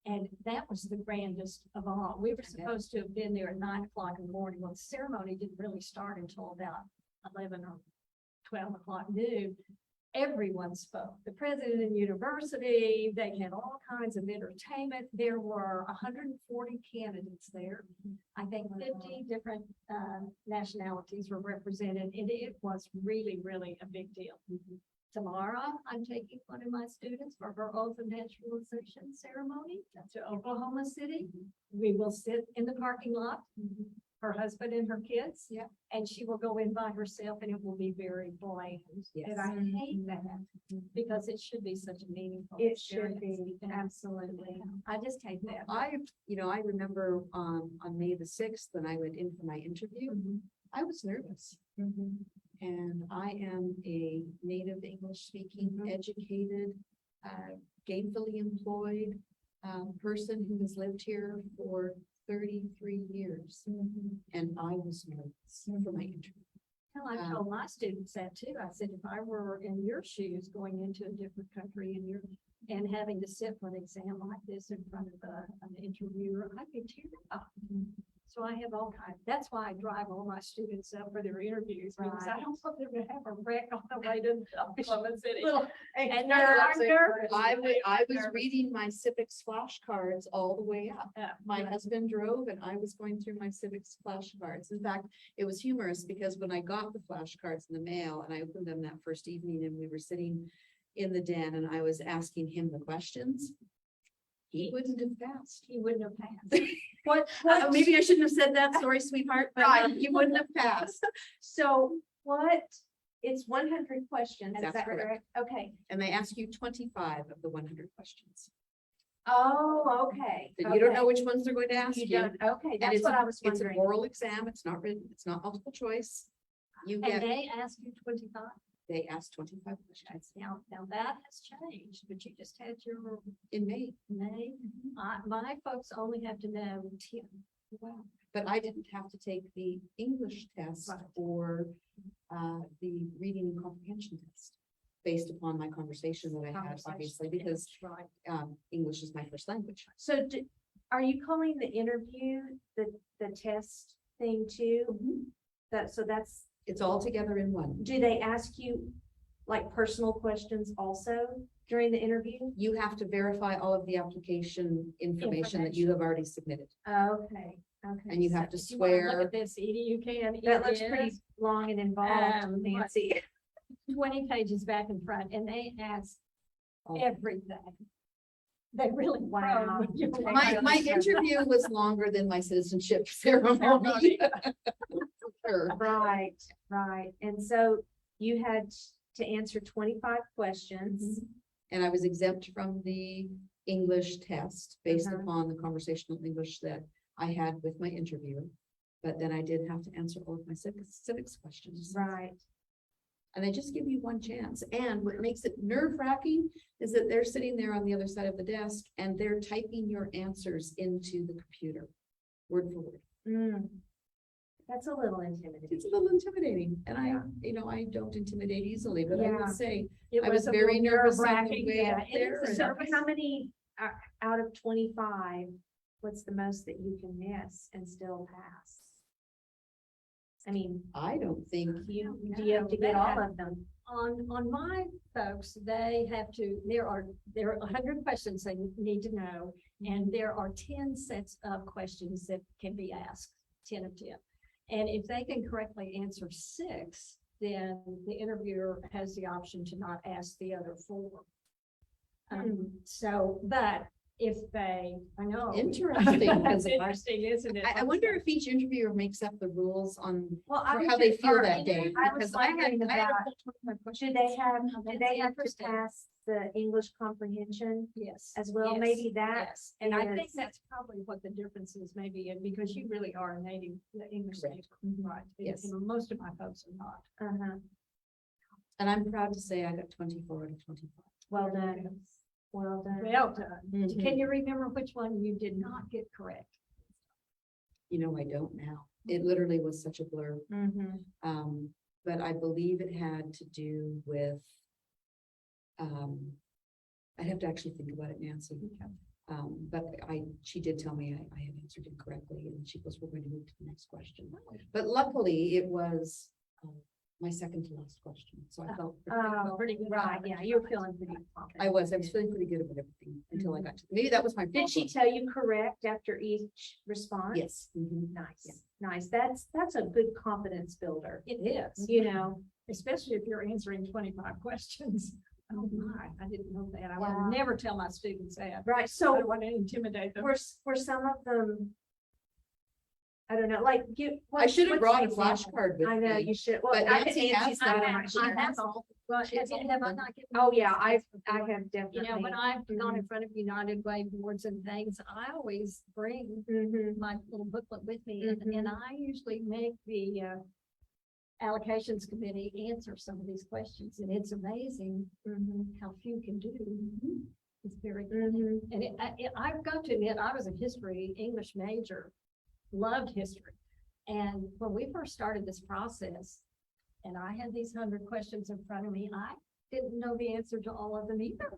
Speaker 3: And that was the grandest of all. We were supposed to have been there at 9 o'clock in the morning. Well, the ceremony didn't really start until about 11 or 12 o'clock noon. Everyone spoke. The president of the university, they had all kinds of entertainment. There were 140 candidates there. I think 50 different nationalities were represented, and it was really, really a big deal. Tomorrow, I'm taking one of my students for her oath of naturalization ceremony to Oklahoma City. We will sit in the parking lot, her husband and her kids.
Speaker 2: Yeah.
Speaker 3: And she will go in by herself and it will be very bland.
Speaker 2: Yes.
Speaker 3: And I hate that because it should be such a meaningful.
Speaker 1: It should be,
Speaker 3: experience.
Speaker 1: absolutely.
Speaker 3: I just hate that.
Speaker 2: I remember on May the 6th, when I went in for my interview, I was nervous. And I am a native English speaking, educated, gainfully employed person who has lived here for 33 years. And I was nervous for my interview.
Speaker 3: Well, I told my students that too. I said, if I were in your shoes going into a different country and having to sit for an exam like this in front of an interviewer, I'd be terrified. So I have all kinds, that's why I drive all my students up for their interviews, because I
Speaker 1: Right.
Speaker 3: don't want them to have a wreck on the way to Oklahoma City.
Speaker 1: Little-
Speaker 3: And they are nervous.
Speaker 2: I was reading my civics flashcards all the way up.
Speaker 3: Yeah.
Speaker 2: My husband drove and I was going through my civics flashcards. In fact, it was humorous because when I got the flashcards in the mail and I opened them that first evening and we were sitting in the den and I was asking him the questions, he wouldn't have passed.
Speaker 3: He wouldn't have passed.
Speaker 1: What,
Speaker 2: Maybe I shouldn't have said that, sorry, sweetheart, but he wouldn't have passed.
Speaker 1: so what, it's 100 questions, is
Speaker 2: That's
Speaker 1: that
Speaker 2: correct.
Speaker 1: correct? Okay.
Speaker 2: And they ask you 25 of the 100 questions.
Speaker 1: Oh, okay.
Speaker 2: Then you don't know
Speaker 1: okay.
Speaker 2: which ones they're going to ask
Speaker 1: You
Speaker 2: you.
Speaker 1: don't, okay,
Speaker 2: And
Speaker 1: that's
Speaker 2: it's
Speaker 1: what
Speaker 2: a-
Speaker 1: I was
Speaker 2: It's an
Speaker 1: wondering.
Speaker 2: oral exam, it's not written, it's not multiple choice. You
Speaker 3: And
Speaker 2: get,
Speaker 3: they ask you 25.
Speaker 2: they ask 25 questions
Speaker 3: Now that has changed, but you just had your
Speaker 2: in May.
Speaker 3: May. My folks only have to know 10.
Speaker 2: Wow. But I didn't have to take the English test
Speaker 3: Right.
Speaker 2: or the reading and comprehension test. Based upon my conversation that I had,
Speaker 3: Conversation,
Speaker 2: obviously, because
Speaker 3: Right.
Speaker 2: English is my first language.
Speaker 1: So are you calling the interview, the test thing too? So that's,
Speaker 2: It's all together in one.
Speaker 1: do they ask you like personal questions also during the interview?
Speaker 2: You have to verify all of the application information that you have already submitted.
Speaker 1: Okay, okay.
Speaker 2: And you have to
Speaker 3: If you wanna look
Speaker 2: swear.
Speaker 3: at this, Edie, you can.
Speaker 1: That
Speaker 3: It
Speaker 1: looks pretty
Speaker 3: is
Speaker 1: long and involved,
Speaker 3: Um,
Speaker 1: Nancy.
Speaker 3: 20 pages back and front, and they ask
Speaker 2: all-
Speaker 3: everything. They really.
Speaker 1: Wow.
Speaker 3: probe you.
Speaker 2: My interview was longer than my citizenship ceremony. Sure.
Speaker 1: Right, right. And so you had to answer 25 questions.
Speaker 2: And I was exempt from the English test based
Speaker 1: Uh-huh.
Speaker 2: upon the conversational English that I had with my interviewer. But then I did have to answer all of my civics questions.
Speaker 1: Right.
Speaker 2: And they just give you one chance. And what makes it nerve wracking is that they're sitting there on the other side of the desk and they're typing your answers into the computer, word for word.
Speaker 1: Mm. That's a little intimidating.
Speaker 2: It's a little intimidating and
Speaker 1: Yeah.
Speaker 2: I don't intimidate easily, but I
Speaker 1: Yeah.
Speaker 2: would say
Speaker 3: It
Speaker 2: I was
Speaker 3: a
Speaker 2: very
Speaker 3: little
Speaker 2: nervous on the
Speaker 3: nerve-wracking,
Speaker 2: way
Speaker 3: yeah,
Speaker 2: up
Speaker 3: it
Speaker 2: there.
Speaker 3: is a
Speaker 2: and-
Speaker 1: So
Speaker 3: nervous-
Speaker 1: how many out of 25, what's the most that you can miss and still pass? I mean,
Speaker 2: I don't think
Speaker 1: do you have to get all of them?
Speaker 3: On my folks, they have to, there are 100 questions they need to know, and there are 10 sets of questions that can be asked, 10 of 10. And if they can correctly answer 6, then the interviewer has the option to not ask the other 4. So, but if they, I know.
Speaker 2: Interesting, because
Speaker 3: It's interesting, isn't it?
Speaker 2: I wonder if each interviewer makes up the rules on
Speaker 1: Well,
Speaker 2: for how they feel that day.
Speaker 1: I was
Speaker 2: Because I had
Speaker 1: wondering
Speaker 2: I had a
Speaker 1: about,
Speaker 2: full 25 questions.
Speaker 1: do they have to
Speaker 3: interesting.
Speaker 1: pass the English comprehension
Speaker 3: Yes.
Speaker 1: as well?
Speaker 3: yes,
Speaker 1: Maybe that
Speaker 3: Yes, and I think
Speaker 1: is-
Speaker 3: that's probably what the difference is maybe, and because you really are a native English
Speaker 2: Correct.
Speaker 3: native, right? And-
Speaker 2: Yes.
Speaker 3: and most of my folks are not.
Speaker 1: Uh-huh.
Speaker 2: And I'm proud to say I got 24 out of 25.
Speaker 1: Well done. Well done.
Speaker 3: Well done.
Speaker 2: Mhm.
Speaker 3: Can you remember which one you did not get correct?
Speaker 2: You know, I don't now. It literally was such a blur.
Speaker 1: Mm-hmm.
Speaker 2: But I believe it had to do with, I'd have to actually think about it, Nancy. But she did tell me I had answered incorrectly and she goes, we're going to move to the next question. But luckily it was, my second to last question. So I felt.
Speaker 3: Pretty good.
Speaker 1: Right, yeah, you're feeling pretty confident.
Speaker 2: I was feeling pretty good about everything until I got to, maybe that was my.
Speaker 1: Did she
Speaker 2: problem.
Speaker 1: tell you correct after each response?
Speaker 2: Yes. Mhm.
Speaker 1: Nice,
Speaker 2: Yeah.
Speaker 1: nice. That's a good confidence builder,
Speaker 3: It is,
Speaker 1: you know?
Speaker 3: especially if you're answering 25 questions. Oh my, I didn't know that. I
Speaker 1: Yeah.
Speaker 3: would never tell my students that.
Speaker 1: Right,
Speaker 3: I
Speaker 1: so
Speaker 3: don't want to intimidate them.
Speaker 1: were some of them, I don't know, like give.
Speaker 2: I should have
Speaker 1: what's
Speaker 2: brought a
Speaker 1: an example?
Speaker 2: flashcard with
Speaker 1: I know,
Speaker 2: me.
Speaker 1: you should. Well,
Speaker 2: but
Speaker 1: I
Speaker 2: Nancy has
Speaker 1: got
Speaker 2: them.
Speaker 1: it.
Speaker 3: I have all. Well, have I not given?
Speaker 1: Oh,
Speaker 3: you
Speaker 1: yeah,
Speaker 3: these
Speaker 1: I
Speaker 3: before?
Speaker 1: have definitely.
Speaker 3: You know, when I've gone in front of United Way boards and things, I always bring
Speaker 1: Mhm.
Speaker 3: my little booklet with me, and I usually make the allocations committee answer some of these questions, and it's amazing how few can do. It's very good.
Speaker 1: Mhm.
Speaker 3: And I've got to admit, I was a history, English major, loved history. And when we first started this process, and I had these 100 questions in front of me, I didn't know the answer to all of them either.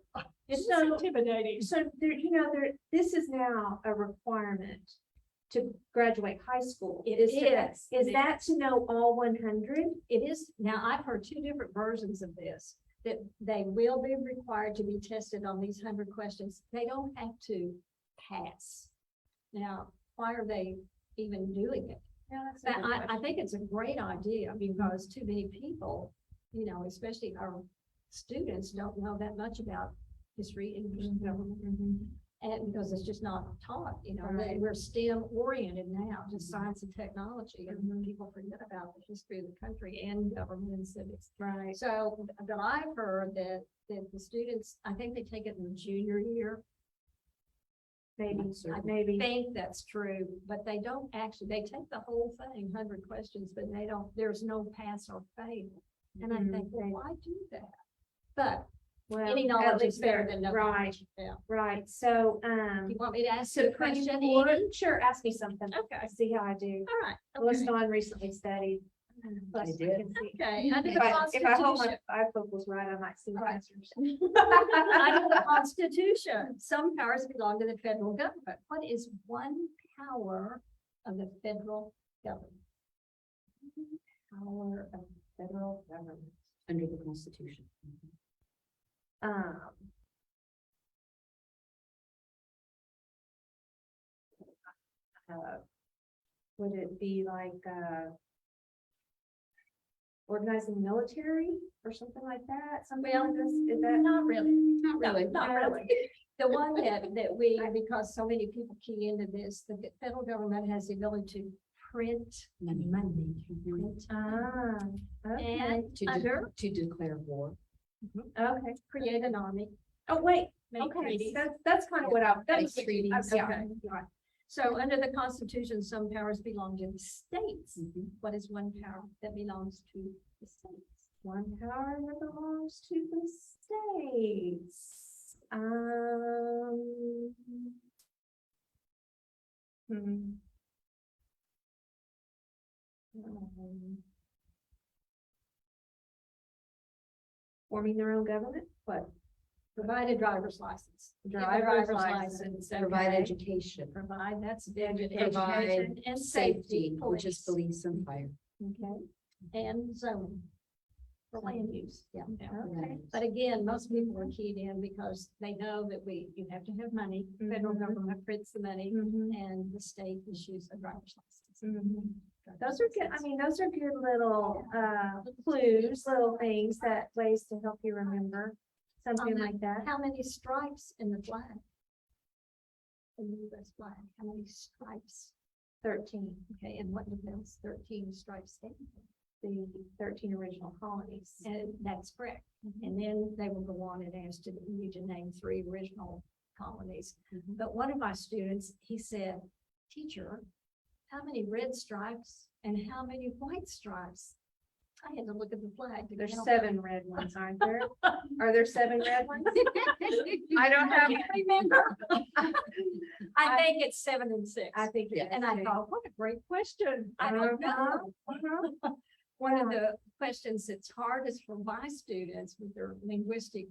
Speaker 3: It's
Speaker 1: So-
Speaker 3: intimidating.
Speaker 1: So there, this is now a requirement to graduate high school?
Speaker 3: It
Speaker 1: Is to-
Speaker 3: is.
Speaker 1: Is
Speaker 3: It
Speaker 1: that to know all 100?
Speaker 3: It is, now I've heard two different versions of this, that they will be required to be tested on these 100 questions. They don't have to pass. Now, why are they even doing it?
Speaker 1: Yeah, that's a
Speaker 3: But
Speaker 1: good
Speaker 3: I
Speaker 1: question.
Speaker 3: think it's a great idea because too many people, you know, especially our students don't know that much about history and government.
Speaker 1: Mhm.
Speaker 3: And because it's just not taught, you know,
Speaker 1: Right.
Speaker 3: we're STEM oriented now, just science and technology, and
Speaker 1: Mhm.
Speaker 3: people forget about the history of the country and government and civics.
Speaker 1: Right.
Speaker 3: So, but I've heard that the students, I think they take it in the junior year.
Speaker 1: Maybe,
Speaker 2: Not certain.
Speaker 3: I
Speaker 1: maybe.
Speaker 3: think that's true, but they don't actually, they take the whole thing, 100 questions, but they don't, there's no pass or fail. And I think, well,
Speaker 1: Mhm.
Speaker 3: why do that? But
Speaker 1: Well,
Speaker 3: any
Speaker 1: at
Speaker 3: knowledge is
Speaker 1: least
Speaker 3: better
Speaker 1: they're-
Speaker 3: than no
Speaker 1: Right,
Speaker 3: knowledge. Yeah.
Speaker 1: right. So,
Speaker 3: You want me to ask you a
Speaker 1: Supreme
Speaker 3: question,
Speaker 1: Court,
Speaker 3: Edie?
Speaker 1: sure, ask me something.
Speaker 3: Okay.
Speaker 1: See how I do.
Speaker 3: All right. Okay.
Speaker 1: Loisdawn recently studied. Plus,
Speaker 2: I
Speaker 1: I
Speaker 2: did.
Speaker 1: can see.
Speaker 3: Okay, under
Speaker 1: If
Speaker 3: the
Speaker 1: I hold my
Speaker 3: Constitution,
Speaker 1: bifocals right, I might see the
Speaker 3: Right.
Speaker 1: answers.
Speaker 3: under the Constitution, some powers belong to the federal government. What is one power of the federal government?
Speaker 1: Power of federal government.
Speaker 2: Under the Constitution.
Speaker 1: Would it be like, organizing the military or something like that? Something
Speaker 3: Well,
Speaker 1: like this? Is that?
Speaker 3: not really.
Speaker 2: Not really.
Speaker 3: Not really. The one that we, because so many people key into this, the federal government has the ability to print
Speaker 2: Money.
Speaker 3: money.
Speaker 2: Mhm.
Speaker 3: Print
Speaker 1: Ah, okay,
Speaker 3: And
Speaker 2: To, de-
Speaker 3: under,
Speaker 2: to declare war.
Speaker 1: okay.
Speaker 3: create an army.
Speaker 1: Oh, wait,
Speaker 3: Make
Speaker 1: okay,
Speaker 3: treaties.
Speaker 1: that's kind of what I, that
Speaker 2: Make
Speaker 1: was.
Speaker 2: treaties.
Speaker 1: Okay.
Speaker 3: Okay, right. So under the Constitution, some powers belong to the states.
Speaker 2: Mhm.
Speaker 3: What is one power that belongs to the states?
Speaker 1: One power that belongs to the states. Hmm. Forming their own government? What?
Speaker 3: Provide a driver's license. Give a
Speaker 1: Driver's license,
Speaker 2: Provide
Speaker 1: okay.
Speaker 2: education.
Speaker 3: Provide, that's
Speaker 2: Provide
Speaker 3: education and
Speaker 2: Safety, which is police and fire.
Speaker 3: Okay, and zoning. For land use, yeah.
Speaker 1: Okay.
Speaker 3: But again, most people are keyed in because they know that you have to have money, federal
Speaker 1: Mhm.
Speaker 3: government prints the money,
Speaker 1: Mhm.
Speaker 3: and the state issues a driver's license.
Speaker 1: Mhm. Those are good, I mean, those are good little, clues, little things that ways to help you remember, something
Speaker 3: the-
Speaker 1: like that.
Speaker 3: How many stripes in the flag? In the US flag, how many stripes?
Speaker 1: 13,
Speaker 3: Okay, and what do those 13 stripes stand for?
Speaker 1: the 13 original colonies.
Speaker 3: And that's correct. And then they will go on and ask you to name 3 original colonies.
Speaker 2: Mhm.
Speaker 3: But one of my students, he said, teacher, how many red stripes and how many white stripes? I had to look at the flag. to
Speaker 1: There's
Speaker 3: count
Speaker 1: 7 red ones, aren't there? Are there 7 red ones?
Speaker 3: I
Speaker 1: don't have-
Speaker 3: can't remember. I think it's 7 and 6.
Speaker 1: I think.
Speaker 2: Yeah.
Speaker 3: And I thought, what a great question. I don't know. One of the questions that's hardest for my students with their linguistic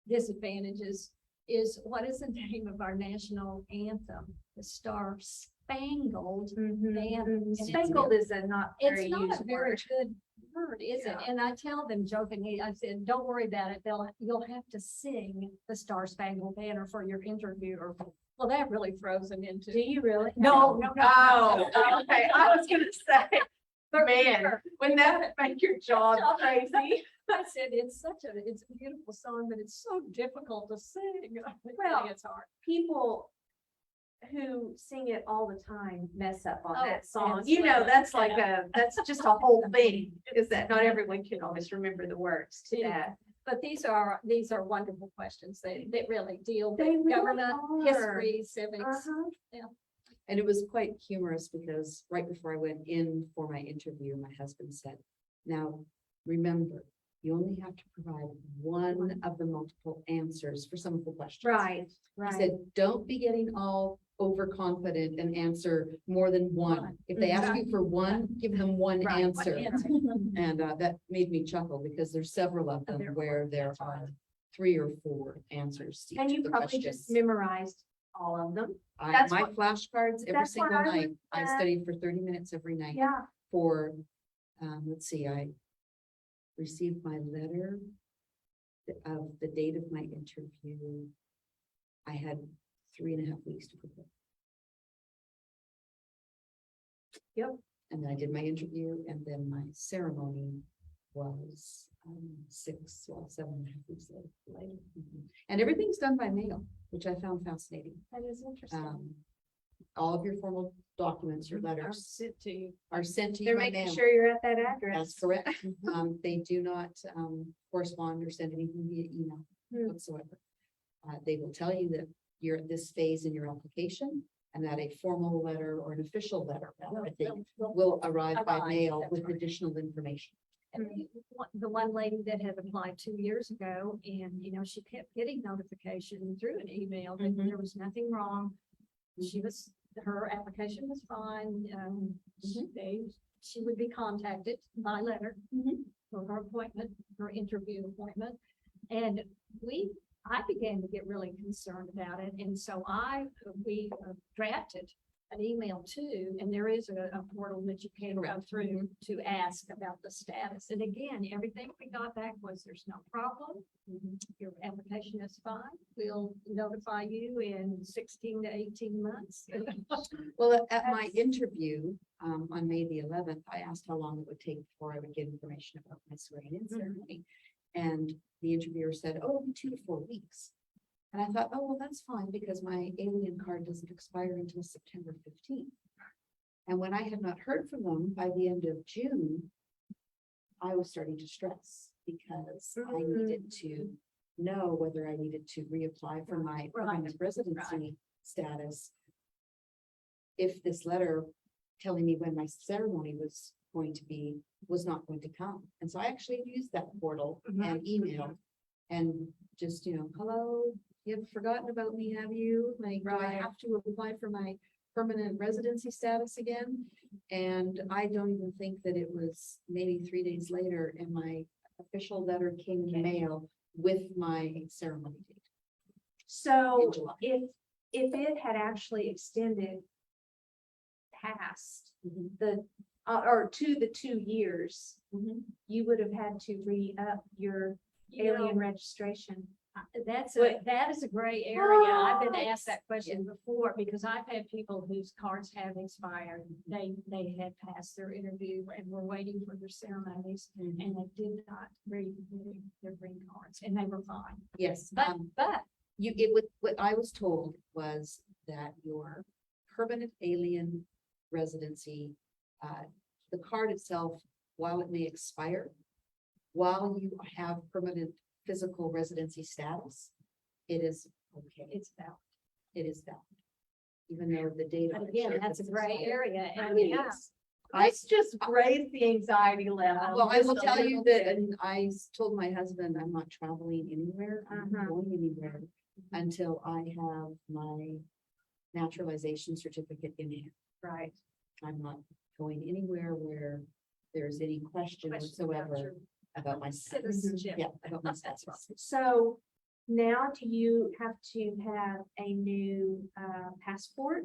Speaker 3: disadvantages is what is the name of our national anthem? The Star Spangled. Banner.
Speaker 1: Spangled is a not very
Speaker 3: It's not
Speaker 1: used
Speaker 3: a very
Speaker 1: word.
Speaker 3: good word, is it?
Speaker 1: Yeah.
Speaker 3: And I tell them jokingly, I said, don't worry about it. You'll have to sing the Star Spangled Banner for your interview. Or, well, that really throws them into.
Speaker 1: Do you really?
Speaker 3: No.
Speaker 1: Oh, okay, I was gonna say,
Speaker 3: But
Speaker 1: man,
Speaker 3: remember,
Speaker 1: wouldn't that make your job
Speaker 3: Job.
Speaker 1: crazy?
Speaker 3: I said, it's a beautiful song, but it's so difficult to sing.
Speaker 1: Well,
Speaker 3: It's hard.
Speaker 1: People who sing it all the time mess up on
Speaker 3: Oh,
Speaker 1: that song.
Speaker 3: and
Speaker 1: You know,
Speaker 3: slip.
Speaker 1: that's like that's just a whole thing, is that not everyone can always remember the words to
Speaker 3: Yeah.
Speaker 1: that.
Speaker 3: But these are wonderful questions. They really deal
Speaker 1: They
Speaker 3: with
Speaker 1: really
Speaker 3: government,
Speaker 1: are.
Speaker 3: history, civics.
Speaker 1: Uh-huh.
Speaker 2: And it was quite humorous because right before I went in for my interview, my husband said, now, remember, you only have to provide one of the multiple answers for some of the questions.
Speaker 1: Right,
Speaker 2: He
Speaker 1: right.
Speaker 2: said, don't be getting all overconfident and answer more than one.
Speaker 3: One.
Speaker 2: If they ask you for one, give them one
Speaker 1: Right, one
Speaker 2: answer.
Speaker 3: Answer.
Speaker 2: And that made me chuckle because there's several of them
Speaker 3: There
Speaker 2: where there are 3 or 4 answers. to
Speaker 1: And
Speaker 2: each
Speaker 1: you
Speaker 2: of the
Speaker 1: probably
Speaker 2: questions.
Speaker 1: just memorized all of them.
Speaker 2: I,
Speaker 1: That's
Speaker 2: my
Speaker 1: what-
Speaker 2: flashcards every
Speaker 1: that's what
Speaker 2: single
Speaker 1: I
Speaker 2: night.
Speaker 1: would,
Speaker 2: I studied for 30 minutes every night
Speaker 1: Yeah,
Speaker 2: for, let's see, I received my letter of the date of my interview. I had 3.5 weeks to prepare.
Speaker 1: Yep.
Speaker 2: And then I did my interview, and then my ceremony was 7.5 weeks later. And everything's done by mail, which I found fascinating.
Speaker 1: that is interesting.
Speaker 2: All of your formal documents, your
Speaker 3: Are
Speaker 2: letters
Speaker 3: sent to you.
Speaker 2: are sent to you
Speaker 1: They're
Speaker 2: by
Speaker 1: making
Speaker 2: mail.
Speaker 1: sure you're at that address.
Speaker 2: That's correct. They do not correspond or send anything via email
Speaker 1: Hmm.
Speaker 2: whatsoever. They will tell you that you're at this phase in your application, and that a formal letter or an official letter, I think, will arrive by
Speaker 3: Arrive,
Speaker 2: mail
Speaker 3: that's
Speaker 2: with
Speaker 3: right.
Speaker 2: additional information.
Speaker 3: And the one lady that had applied 2 years ago, and, you know, she kept getting notification through an email that
Speaker 2: Mhm.
Speaker 3: there was nothing wrong. Her application was fine, she would be contacted by letter
Speaker 2: Mhm.
Speaker 3: for her appointment, her interview appointment. And I began to get really concerned about it, and so we drafted an email too, and there is a portal that you can go through to ask about the status. And again, everything we got back was there's no problem. Your application is fine. We'll notify you in 16 to 18 months.
Speaker 2: Well, at my interview, on May the 11th, I asked how long it would take before I would get information about my swearing-in ceremony. And the interviewer said, oh, it'll be 2 to 4 weeks. And I thought, oh, well, that's fine, because my alien card doesn't expire until September 15th. And when I had not heard from them by the end of June, I was starting to stress, because I needed to know whether I needed to reapply for my permanent residency status. If this letter telling me when my ceremony was going to be, was not going to come. And so I actually used that portal and email and just, hello, you haven't forgotten about me, have you? Like, do I have to apply for my permanent residency status again? And I don't even think that it was maybe 3 days later, and my official letter came in the mail with my ceremony date.
Speaker 1: So
Speaker 2: in July.
Speaker 1: if it had actually extended past the, or to the 2 years, you would have had to re-up your alien registration.
Speaker 3: That is a gray area. I've been asked that question before, because I've had people whose cards have expired. They had passed their interview and were waiting for their ceremonies, and they did not renew their green cards, and they were fine.
Speaker 2: Yes,
Speaker 3: But
Speaker 2: what I was told was that your permanent alien residency, the card itself, while it may expire, while you have permanent physical residency status, it is okay.
Speaker 3: it's valid.
Speaker 2: It is valid. Even though the date.
Speaker 3: But
Speaker 2: on it
Speaker 3: again,
Speaker 2: shows
Speaker 3: that's a
Speaker 2: it's
Speaker 3: gray
Speaker 2: expired.
Speaker 3: area,
Speaker 1: I
Speaker 3: and
Speaker 1: mean,
Speaker 3: yeah.
Speaker 1: Let's just raise the anxiety level.
Speaker 2: Well, I will
Speaker 1: just a
Speaker 2: tell you
Speaker 1: little
Speaker 2: that,
Speaker 1: bit.
Speaker 2: and I told my husband, I'm not traveling anywhere, I'm not going anywhere until I have my naturalization certificate in hand.
Speaker 1: Right.
Speaker 2: I'm not going anywhere where there's any question
Speaker 3: Question about
Speaker 2: whatsoever
Speaker 3: your
Speaker 2: about my
Speaker 3: citizenship.
Speaker 2: Yeah, about my status.
Speaker 1: So now do you have to have a new passport?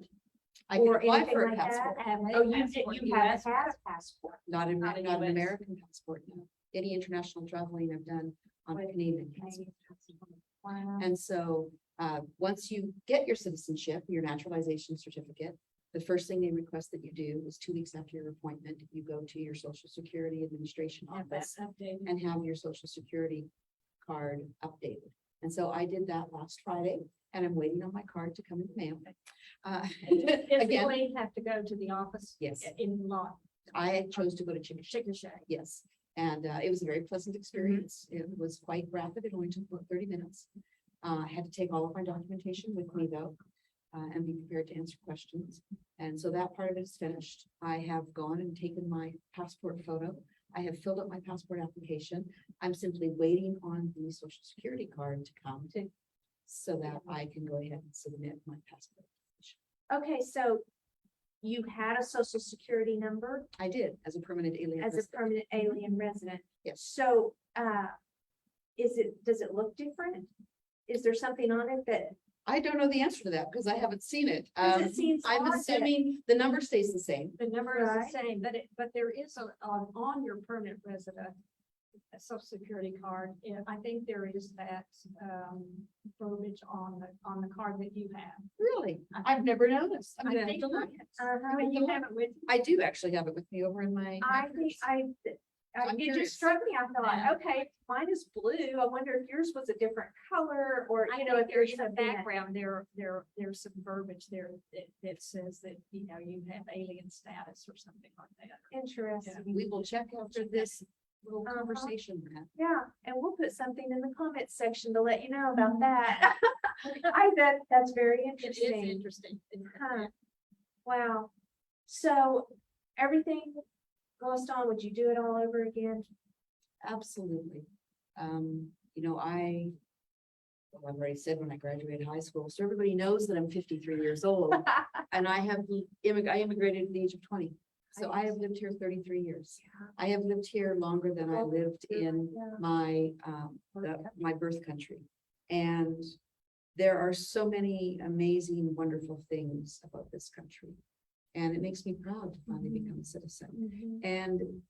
Speaker 2: I can
Speaker 1: or
Speaker 2: apply
Speaker 1: anything
Speaker 2: for a
Speaker 1: like that?
Speaker 2: passport,
Speaker 1: Oh, you have had a passport.
Speaker 2: not an
Speaker 3: Not a US.
Speaker 2: American passport, no. Any international traveling I've done on a Canadian passport.
Speaker 1: Wow.
Speaker 2: And so, once you get your citizenship, your naturalization certificate, the first thing they request that you do is 2 weeks after your appointment, you go to your Social Security Administration
Speaker 3: Have that
Speaker 2: office
Speaker 3: updated.
Speaker 2: and have your Social Security card updated. And so I did that last Friday, and I'm waiting on my card to come in the mail. Again,
Speaker 3: Physically have to go to the office.
Speaker 2: yes,
Speaker 3: In law,
Speaker 2: I chose to go to Chicken Shack.
Speaker 3: Chicken Shack.
Speaker 2: Yes, and it was a very pleasant experience. It was quite rapid. It only took about 30 minutes. I had to take all of my documentation with me though, and be prepared to answer questions. And so that part of it is finished. I have gone and taken my passport photo. I have filled up my passport application. I'm simply waiting on the Social Security card to come so that I can go ahead and submit my passport.
Speaker 1: Okay, so you had a social security number
Speaker 2: I did as a permanent alien.
Speaker 1: as a
Speaker 2: resident.
Speaker 1: permanent alien resident.
Speaker 2: Yes.
Speaker 1: So, does it look different? Is there something on it that
Speaker 2: I don't know the answer to that because I haven't seen it.
Speaker 1: 'Cause it seems
Speaker 2: I'm
Speaker 1: odd that-
Speaker 2: assuming the number stays the same.
Speaker 3: The number is
Speaker 1: Right.
Speaker 3: the same, but there is on your permanent resident, a social security card, and I think there is that, verbiage on the card that you have.
Speaker 2: Really? I've never noticed.
Speaker 3: I think
Speaker 2: look.
Speaker 1: Uh-huh.
Speaker 3: When you have it with,
Speaker 2: I do actually have it with me over in my.
Speaker 1: I think
Speaker 2: I'm
Speaker 1: it
Speaker 2: curious.
Speaker 1: just struck me, I
Speaker 3: Yeah.
Speaker 1: thought, okay, mine is blue, I wonder if yours was a different color, or,
Speaker 3: I
Speaker 1: you know,
Speaker 3: think
Speaker 1: if
Speaker 3: there's
Speaker 1: there's
Speaker 3: a
Speaker 1: something that-
Speaker 3: background, there's some verbiage there that says that, you know, you have alien status or something like that.
Speaker 1: Interesting.
Speaker 2: We will check after this little
Speaker 1: Uh-huh.
Speaker 2: conversation, Matt.
Speaker 1: Yeah, and we'll put something in the comments section to let you know about that. I bet that's very
Speaker 3: It is
Speaker 1: interesting.
Speaker 3: interesting.
Speaker 1: Huh. Wow. So everything, Loisdawn, would you do it all over again?
Speaker 2: Absolutely. You know, well, I've already said when I graduated high school, so everybody knows that I'm 53 years old. And I immigrated at the age of 20. So I have lived here 33 years.
Speaker 1: Yeah.
Speaker 2: I have lived here longer than I lived in
Speaker 1: Yeah.
Speaker 2: my, my birth country. And there are so many amazing, wonderful things about this country. And it makes me proud to finally
Speaker 1: Mhm.
Speaker 2: become a citizen.
Speaker 1: Mhm.
Speaker 2: And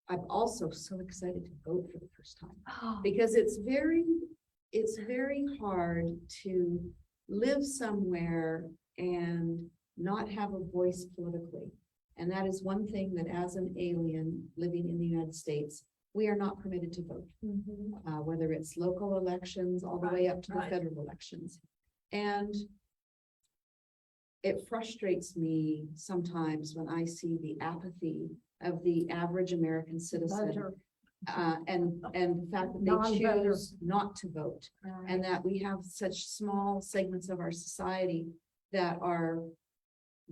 Speaker 2: I'm also so excited to vote for the first time.
Speaker 1: Oh,
Speaker 2: Because it's very hard to live somewhere and not have a voice politically. And that is one thing that as an alien living in the United States, we are not permitted to vote,
Speaker 1: mhm.
Speaker 2: whether it's local elections all the way up to the
Speaker 3: Right.
Speaker 2: federal elections. And it frustrates me sometimes when I see the apathy of the average American citizen.
Speaker 3: Voter.
Speaker 2: And the fact that they
Speaker 3: Non-voter.
Speaker 2: choose not to vote, and that we have such small segments of our society that are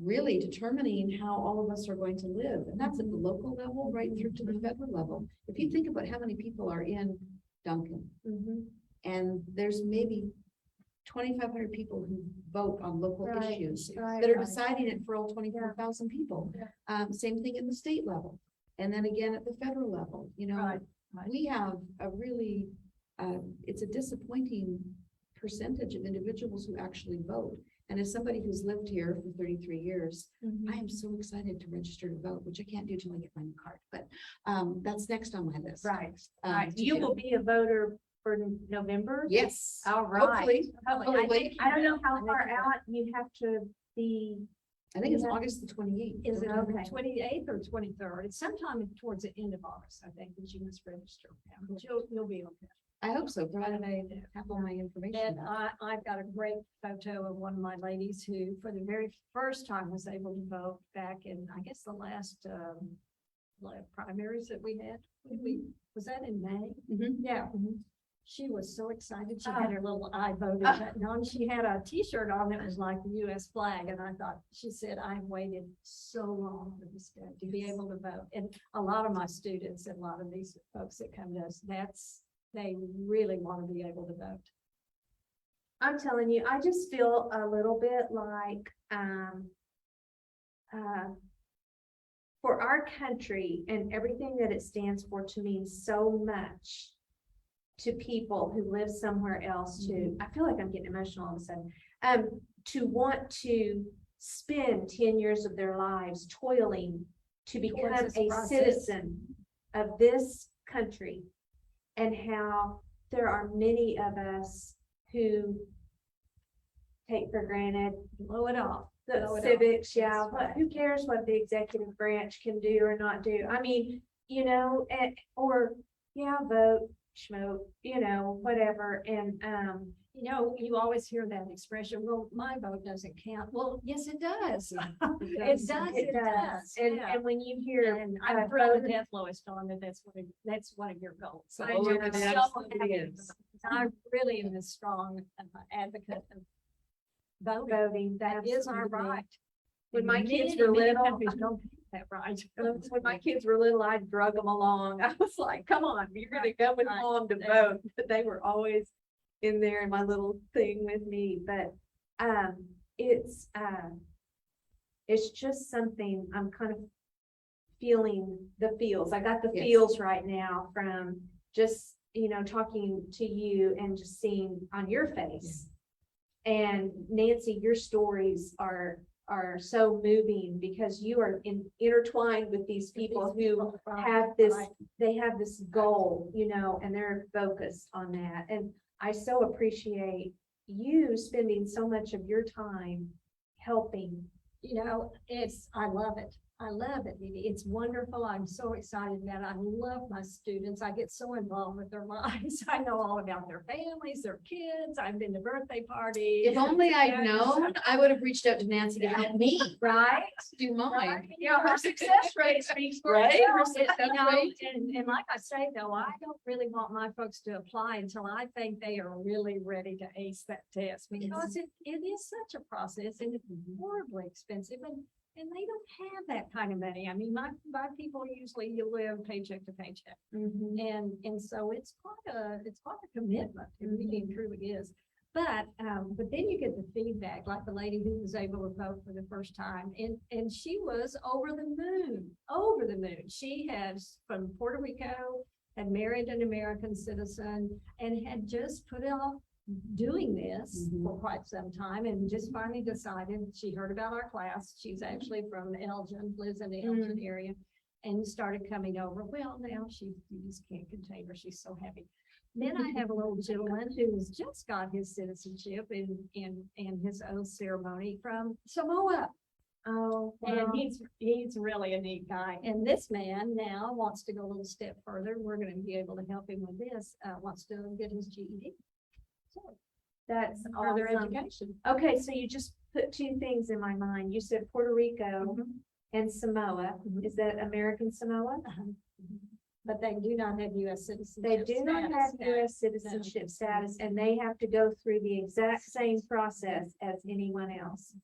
Speaker 2: really determining how all of us are going to live, and that's at the local level, right through to the federal level. If you think about how many people are in Duncan,
Speaker 1: Mhm.
Speaker 2: and there's maybe 2,500 people who vote on local
Speaker 1: Right,
Speaker 2: issues
Speaker 1: right,
Speaker 2: that are
Speaker 1: right.
Speaker 2: deciding it for all 24,000 people.
Speaker 1: Yeah.
Speaker 2: Same thing at the state level. And then again at the federal level, you know,
Speaker 3: Right, right.
Speaker 2: we have a really, it's a disappointing percentage of individuals who actually vote. And as somebody who's lived here for 33 years,
Speaker 1: Mhm.
Speaker 2: I am so excited to register to vote, which I can't do till I get my new card, but that's next on my list.
Speaker 1: Right,
Speaker 2: Um,
Speaker 1: right.
Speaker 2: to
Speaker 1: You
Speaker 2: do.
Speaker 1: will be a voter for November?
Speaker 2: Yes.
Speaker 1: All right.
Speaker 2: Hopefully,
Speaker 3: Hopefully.
Speaker 1: I don't know how
Speaker 3: I think
Speaker 1: far
Speaker 3: you will.
Speaker 1: out you have to be.
Speaker 2: I think it's
Speaker 1: Yeah.
Speaker 2: August the 28th.
Speaker 3: Is it
Speaker 1: Okay.
Speaker 3: 28th or 23rd? It's sometime towards the end of August, I think, that you must register. But you'll be okay.
Speaker 2: I hope so, provided I have all my information.
Speaker 3: And
Speaker 2: back.
Speaker 3: I've got a great photo of one of my ladies who, for the very first time, was able to vote back in, I guess, the last primaries that we had. Was that in May?
Speaker 2: Mhm.
Speaker 3: Yeah. She was so excited. She had her little I voted button on. She had a T-shirt on that was like the US flag. And I thought, she said, I've waited so long for this day to be able to vote. And a lot of my students and a lot of these folks that come to us, they really want to be able to vote.
Speaker 1: I'm telling you, I just feel a little bit like, for our country and everything that it stands for to mean so much to people who live somewhere else to, I feel like I'm getting emotional all of a sudden, to want to spend 10 years of their lives toiling to become
Speaker 3: this
Speaker 1: a
Speaker 3: process.
Speaker 1: citizen of this country, and how there are many of us who take for granted
Speaker 3: Blow it off.
Speaker 1: the
Speaker 3: Blow it off.
Speaker 1: civics, yeah,
Speaker 3: That's
Speaker 1: what,
Speaker 3: right.
Speaker 1: who cares what the executive branch can do or not do? I mean, you know, or, yeah, vote, schmote, you know, whatever, and,
Speaker 3: You know, you always hear that expression, well, my vote doesn't count. Well, yes, it does. It does,
Speaker 1: it does. And,
Speaker 3: yeah.
Speaker 1: and when you hear,
Speaker 3: And I'm thrilled to
Speaker 1: voter-
Speaker 3: death, Loisdawn, that that's one of your goals. So
Speaker 1: I
Speaker 3: I'm
Speaker 1: know.
Speaker 3: so
Speaker 1: It
Speaker 2: absolutely
Speaker 3: happy.
Speaker 2: is.
Speaker 3: I really am a strong advocate of voting.
Speaker 1: voting,
Speaker 3: That is our
Speaker 1: absolutely.
Speaker 3: right.
Speaker 1: When my
Speaker 3: Many,
Speaker 1: kids were
Speaker 3: many
Speaker 1: little,
Speaker 3: countries don't have that right.
Speaker 1: when my kids were little, I drug them along. I was like, come on, you're gonna go with
Speaker 3: Right.
Speaker 1: mom to
Speaker 3: Yeah.
Speaker 1: vote. But they were always in there in my little thing with me, but, it's just something I'm kind of feeling the feels. I got the
Speaker 2: Yes.
Speaker 1: feels right now from just, you know, talking to you and just seeing on your face And Nancy, your stories are so moving because you are intertwined with these people who have this, they have this goal, you know, and they're focused on that. And I so appreciate you spending so much of your time helping.
Speaker 3: You know, I love it. I love it, Dee Dee. It's wonderful. I'm so excited about it. I love my students. I get so involved with their lives. I know all about their families, their kids. I've been to birthday parties.
Speaker 2: If only I'd known, I would have reached out to Nancy to help me
Speaker 1: Right?
Speaker 2: do mine.
Speaker 1: Yeah, her success rate speaks for
Speaker 2: Right?
Speaker 1: itself.
Speaker 3: You know, and like I say, though, I don't really want my folks to apply until I think they are really ready to ace that test, because it is such a process and it's horribly expensive, and they don't have that kind of money. I mean, my people usually you live paycheck to paycheck.
Speaker 1: Mhm.
Speaker 3: And so it's quite a commitment. It really and truly is. But then you get the feedback, like the lady who was able to vote for the first time, and she was over the moon, over the moon. She has from Puerto Rico, had married an American citizen, and had just put off doing this for quite some time, and just finally decided. She heard about our class. She's actually from Elgin, lives in the Elgin area, and started coming over. Well, now you just can't contain her. She's so happy. Then I have a little gentleman who's just got his citizenship and his oath ceremony from Samoa.
Speaker 1: Oh,
Speaker 3: And
Speaker 1: wow.
Speaker 3: he's really a neat guy. And this man now wants to go a little step further. We're going to be able to help him with this, wants to get his GED. So
Speaker 1: That's
Speaker 3: further
Speaker 1: awesome.
Speaker 3: education.
Speaker 1: Okay, so you just put two things in my mind. You said Puerto Rico
Speaker 3: Mhm.
Speaker 1: and Samoa.
Speaker 3: Mhm.
Speaker 1: Is that American Samoa?
Speaker 3: But they do not have US citizenship.
Speaker 1: They do not have
Speaker 3: status.
Speaker 1: US citizenship status, and they have to go through the exact same process as anyone else.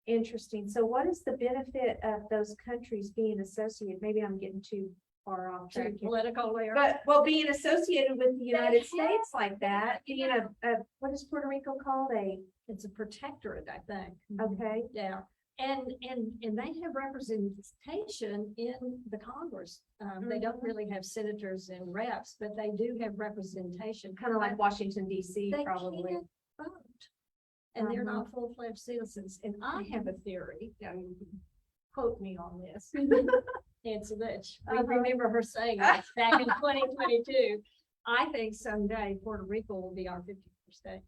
Speaker 1: Interesting. So what is the benefit of those countries being associated? Maybe I'm getting too far off
Speaker 3: To
Speaker 1: track here.
Speaker 3: political layer.
Speaker 1: But, well, being associated with the United
Speaker 3: have-
Speaker 1: States like that, being what is Puerto Rico called?
Speaker 3: It's a protectorate, I think.
Speaker 1: Okay,
Speaker 3: Yeah, and they have representation in the Congress. They don't really have senators and reps, but they do have representation.
Speaker 1: kind of like Washington DC,
Speaker 3: They
Speaker 1: probably.
Speaker 3: can't vote. And they're
Speaker 1: Uh-huh.
Speaker 3: not full-fledged citizens. And I have a theory, you know, you can quote me on this. Nancy Litsch, we
Speaker 1: Uh-huh.
Speaker 3: remember her saying that back in 2022. I think someday Puerto Rico will be our 50th state.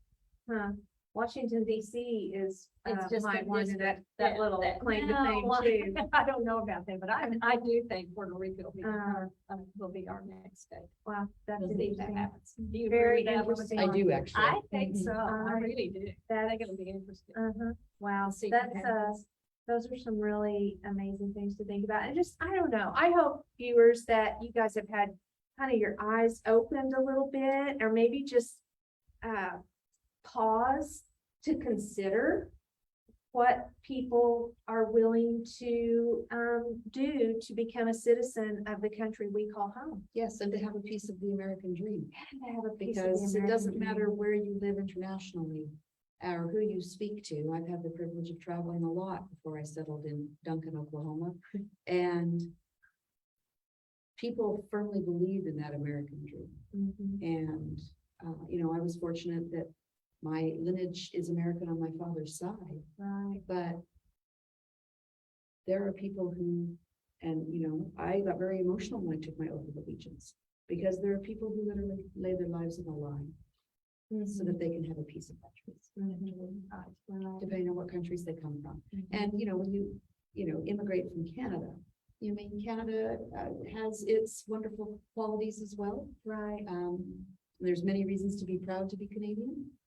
Speaker 1: Huh. Washington DC is,
Speaker 3: It's just
Speaker 1: might
Speaker 3: a
Speaker 1: want
Speaker 3: district
Speaker 1: that little claim to fame too.
Speaker 3: I don't know about that, but I do think Puerto Rico will be our next state.
Speaker 1: Wow, that's
Speaker 3: We'll see if that
Speaker 1: interesting.
Speaker 3: happens. Do you
Speaker 1: Very
Speaker 3: agree with that,
Speaker 1: interesting.
Speaker 3: Loisdawn?
Speaker 2: I do actually.
Speaker 3: I think so. I
Speaker 1: Alright.
Speaker 3: really do. That's gonna be interesting.
Speaker 1: Wow,
Speaker 3: See what
Speaker 1: that's,
Speaker 3: happens.
Speaker 1: those are some really amazing things to think about. And just, I don't know, I hope viewers that you guys have had kind of your eyes opened a little bit, or maybe just pause to consider what people are willing to do to become a citizen of the country we call home.
Speaker 2: Yes, and to have a piece of the American dream,
Speaker 1: And to have a piece of the
Speaker 2: because it
Speaker 1: American
Speaker 2: doesn't
Speaker 1: dream.
Speaker 2: matter where you live internationally or who you speak to. I've had the privilege of traveling a lot before I settled in Duncan, Oklahoma. And people firmly believe in that American dream.
Speaker 1: Mhm.
Speaker 2: And, you know, I was fortunate that my lineage is American on my father's side,
Speaker 1: Right.
Speaker 2: but there are people who, and, you know, I got very emotional when I took my oath of allegiance, because there are people who literally lay their lives on the line so that they can have a piece of that truth,
Speaker 1: Right.
Speaker 2: depending on what countries they come from.
Speaker 1: Mhm.
Speaker 2: And, you know, when you know, immigrate from Canada, you mean, Canada has its wonderful qualities as well.
Speaker 1: Right.
Speaker 2: There's many reasons to be proud to be Canadian.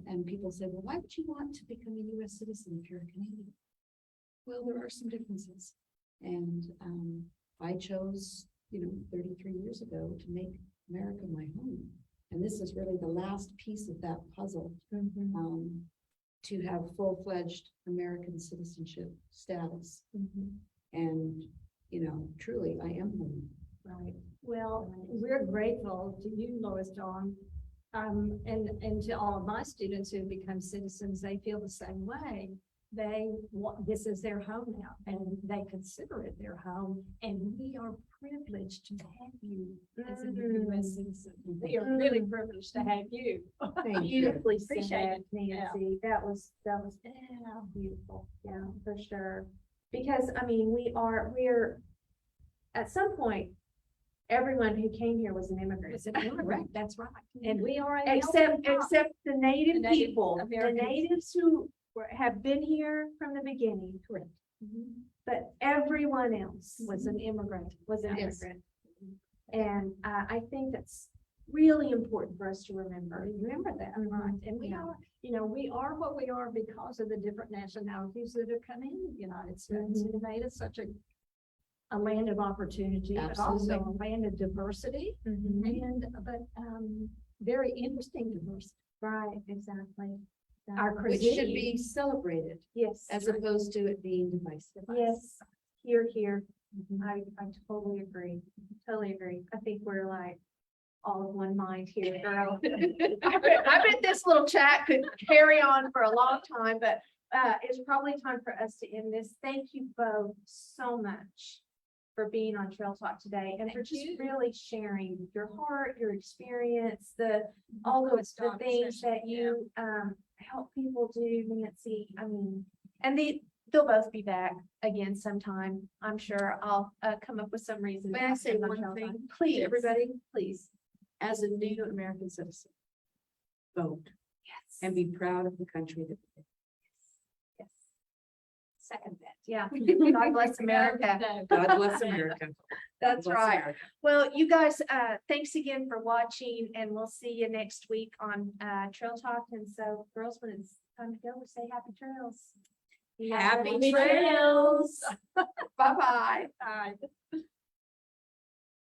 Speaker 2: And people say, well, why would you want to become a US citizen if you're a Canadian? Well, there are some differences. And I chose, you know, 33 years ago to make America my home. And this is really the last piece of that puzzle,
Speaker 1: Mhm.
Speaker 2: to have full-fledged American citizenship status.
Speaker 1: Mhm.
Speaker 2: And, you know, truly, I am home.
Speaker 1: Right.
Speaker 3: Well, we're grateful to you, Loisdawn. And to all of my students who become citizens, they feel the same way. they want, this is their home now, and they consider it their home, and we are privileged to have you as a US citizen. We are really privileged to have you.
Speaker 2: Thank you.
Speaker 1: Beautifully
Speaker 3: Appreciate
Speaker 1: said,
Speaker 3: it. Yeah.
Speaker 1: Nancy. That was beautiful. Yeah, for sure. Because, I mean, we're, at some point, everyone who came here was an immigrant.
Speaker 3: It's an immigrant, that's right. And we are. a
Speaker 1: Except,
Speaker 3: melting pot.
Speaker 1: except the native
Speaker 3: Native
Speaker 1: people, the
Speaker 3: Americans.
Speaker 1: natives who have been here from the beginning.
Speaker 3: Correct.
Speaker 1: But everyone else
Speaker 3: Was an immigrant.
Speaker 1: was an
Speaker 2: Yes.
Speaker 1: immigrant. And I think that's really important for us to remember.
Speaker 3: Remember that, right? And we
Speaker 1: Yeah.
Speaker 3: are, you know, we are what we are because of the different nationalities that have come into the United States. It made us such a land of opportunity, but also a
Speaker 2: Absolutely.
Speaker 3: land of diversity but very interesting diversity.
Speaker 1: Right, exactly.
Speaker 3: Our
Speaker 2: Which should be celebrated
Speaker 1: Yes,
Speaker 2: as opposed to it being divisive.
Speaker 1: yes, here. I totally agree. Totally agree. I think we're like all of one mind here, girl. I bet this little chat could carry on for a long time, but it's probably time for us to end this. Thank you both so much for being on Trail Talk today and for
Speaker 3: Thank
Speaker 1: just
Speaker 3: you.
Speaker 1: really sharing your heart, your experience, all the
Speaker 3: Loisdawn
Speaker 1: things
Speaker 3: session,
Speaker 1: that you help people do, Nancy. I mean, and they'll both be back again sometime. I'm sure I'll come up with some reason.
Speaker 2: May I
Speaker 1: to
Speaker 2: say
Speaker 1: have them on
Speaker 2: one
Speaker 1: Trail
Speaker 2: thing
Speaker 1: Talk. Please,
Speaker 2: everybody?
Speaker 1: please.
Speaker 2: As a new American citizen, vote
Speaker 1: Yes.
Speaker 2: and be proud of the country that we live
Speaker 1: Yes. Second that. Yeah. God bless America.
Speaker 2: in. God bless America.
Speaker 1: That's
Speaker 2: God bless
Speaker 1: right.
Speaker 2: America.
Speaker 1: Well, you guys, thanks again for watching and we'll see you next week on Trail Talk. And so girls, when it's time to go, we say happy trails.
Speaker 2: Happy
Speaker 1: trails. Bye-bye.
Speaker 3: Bye.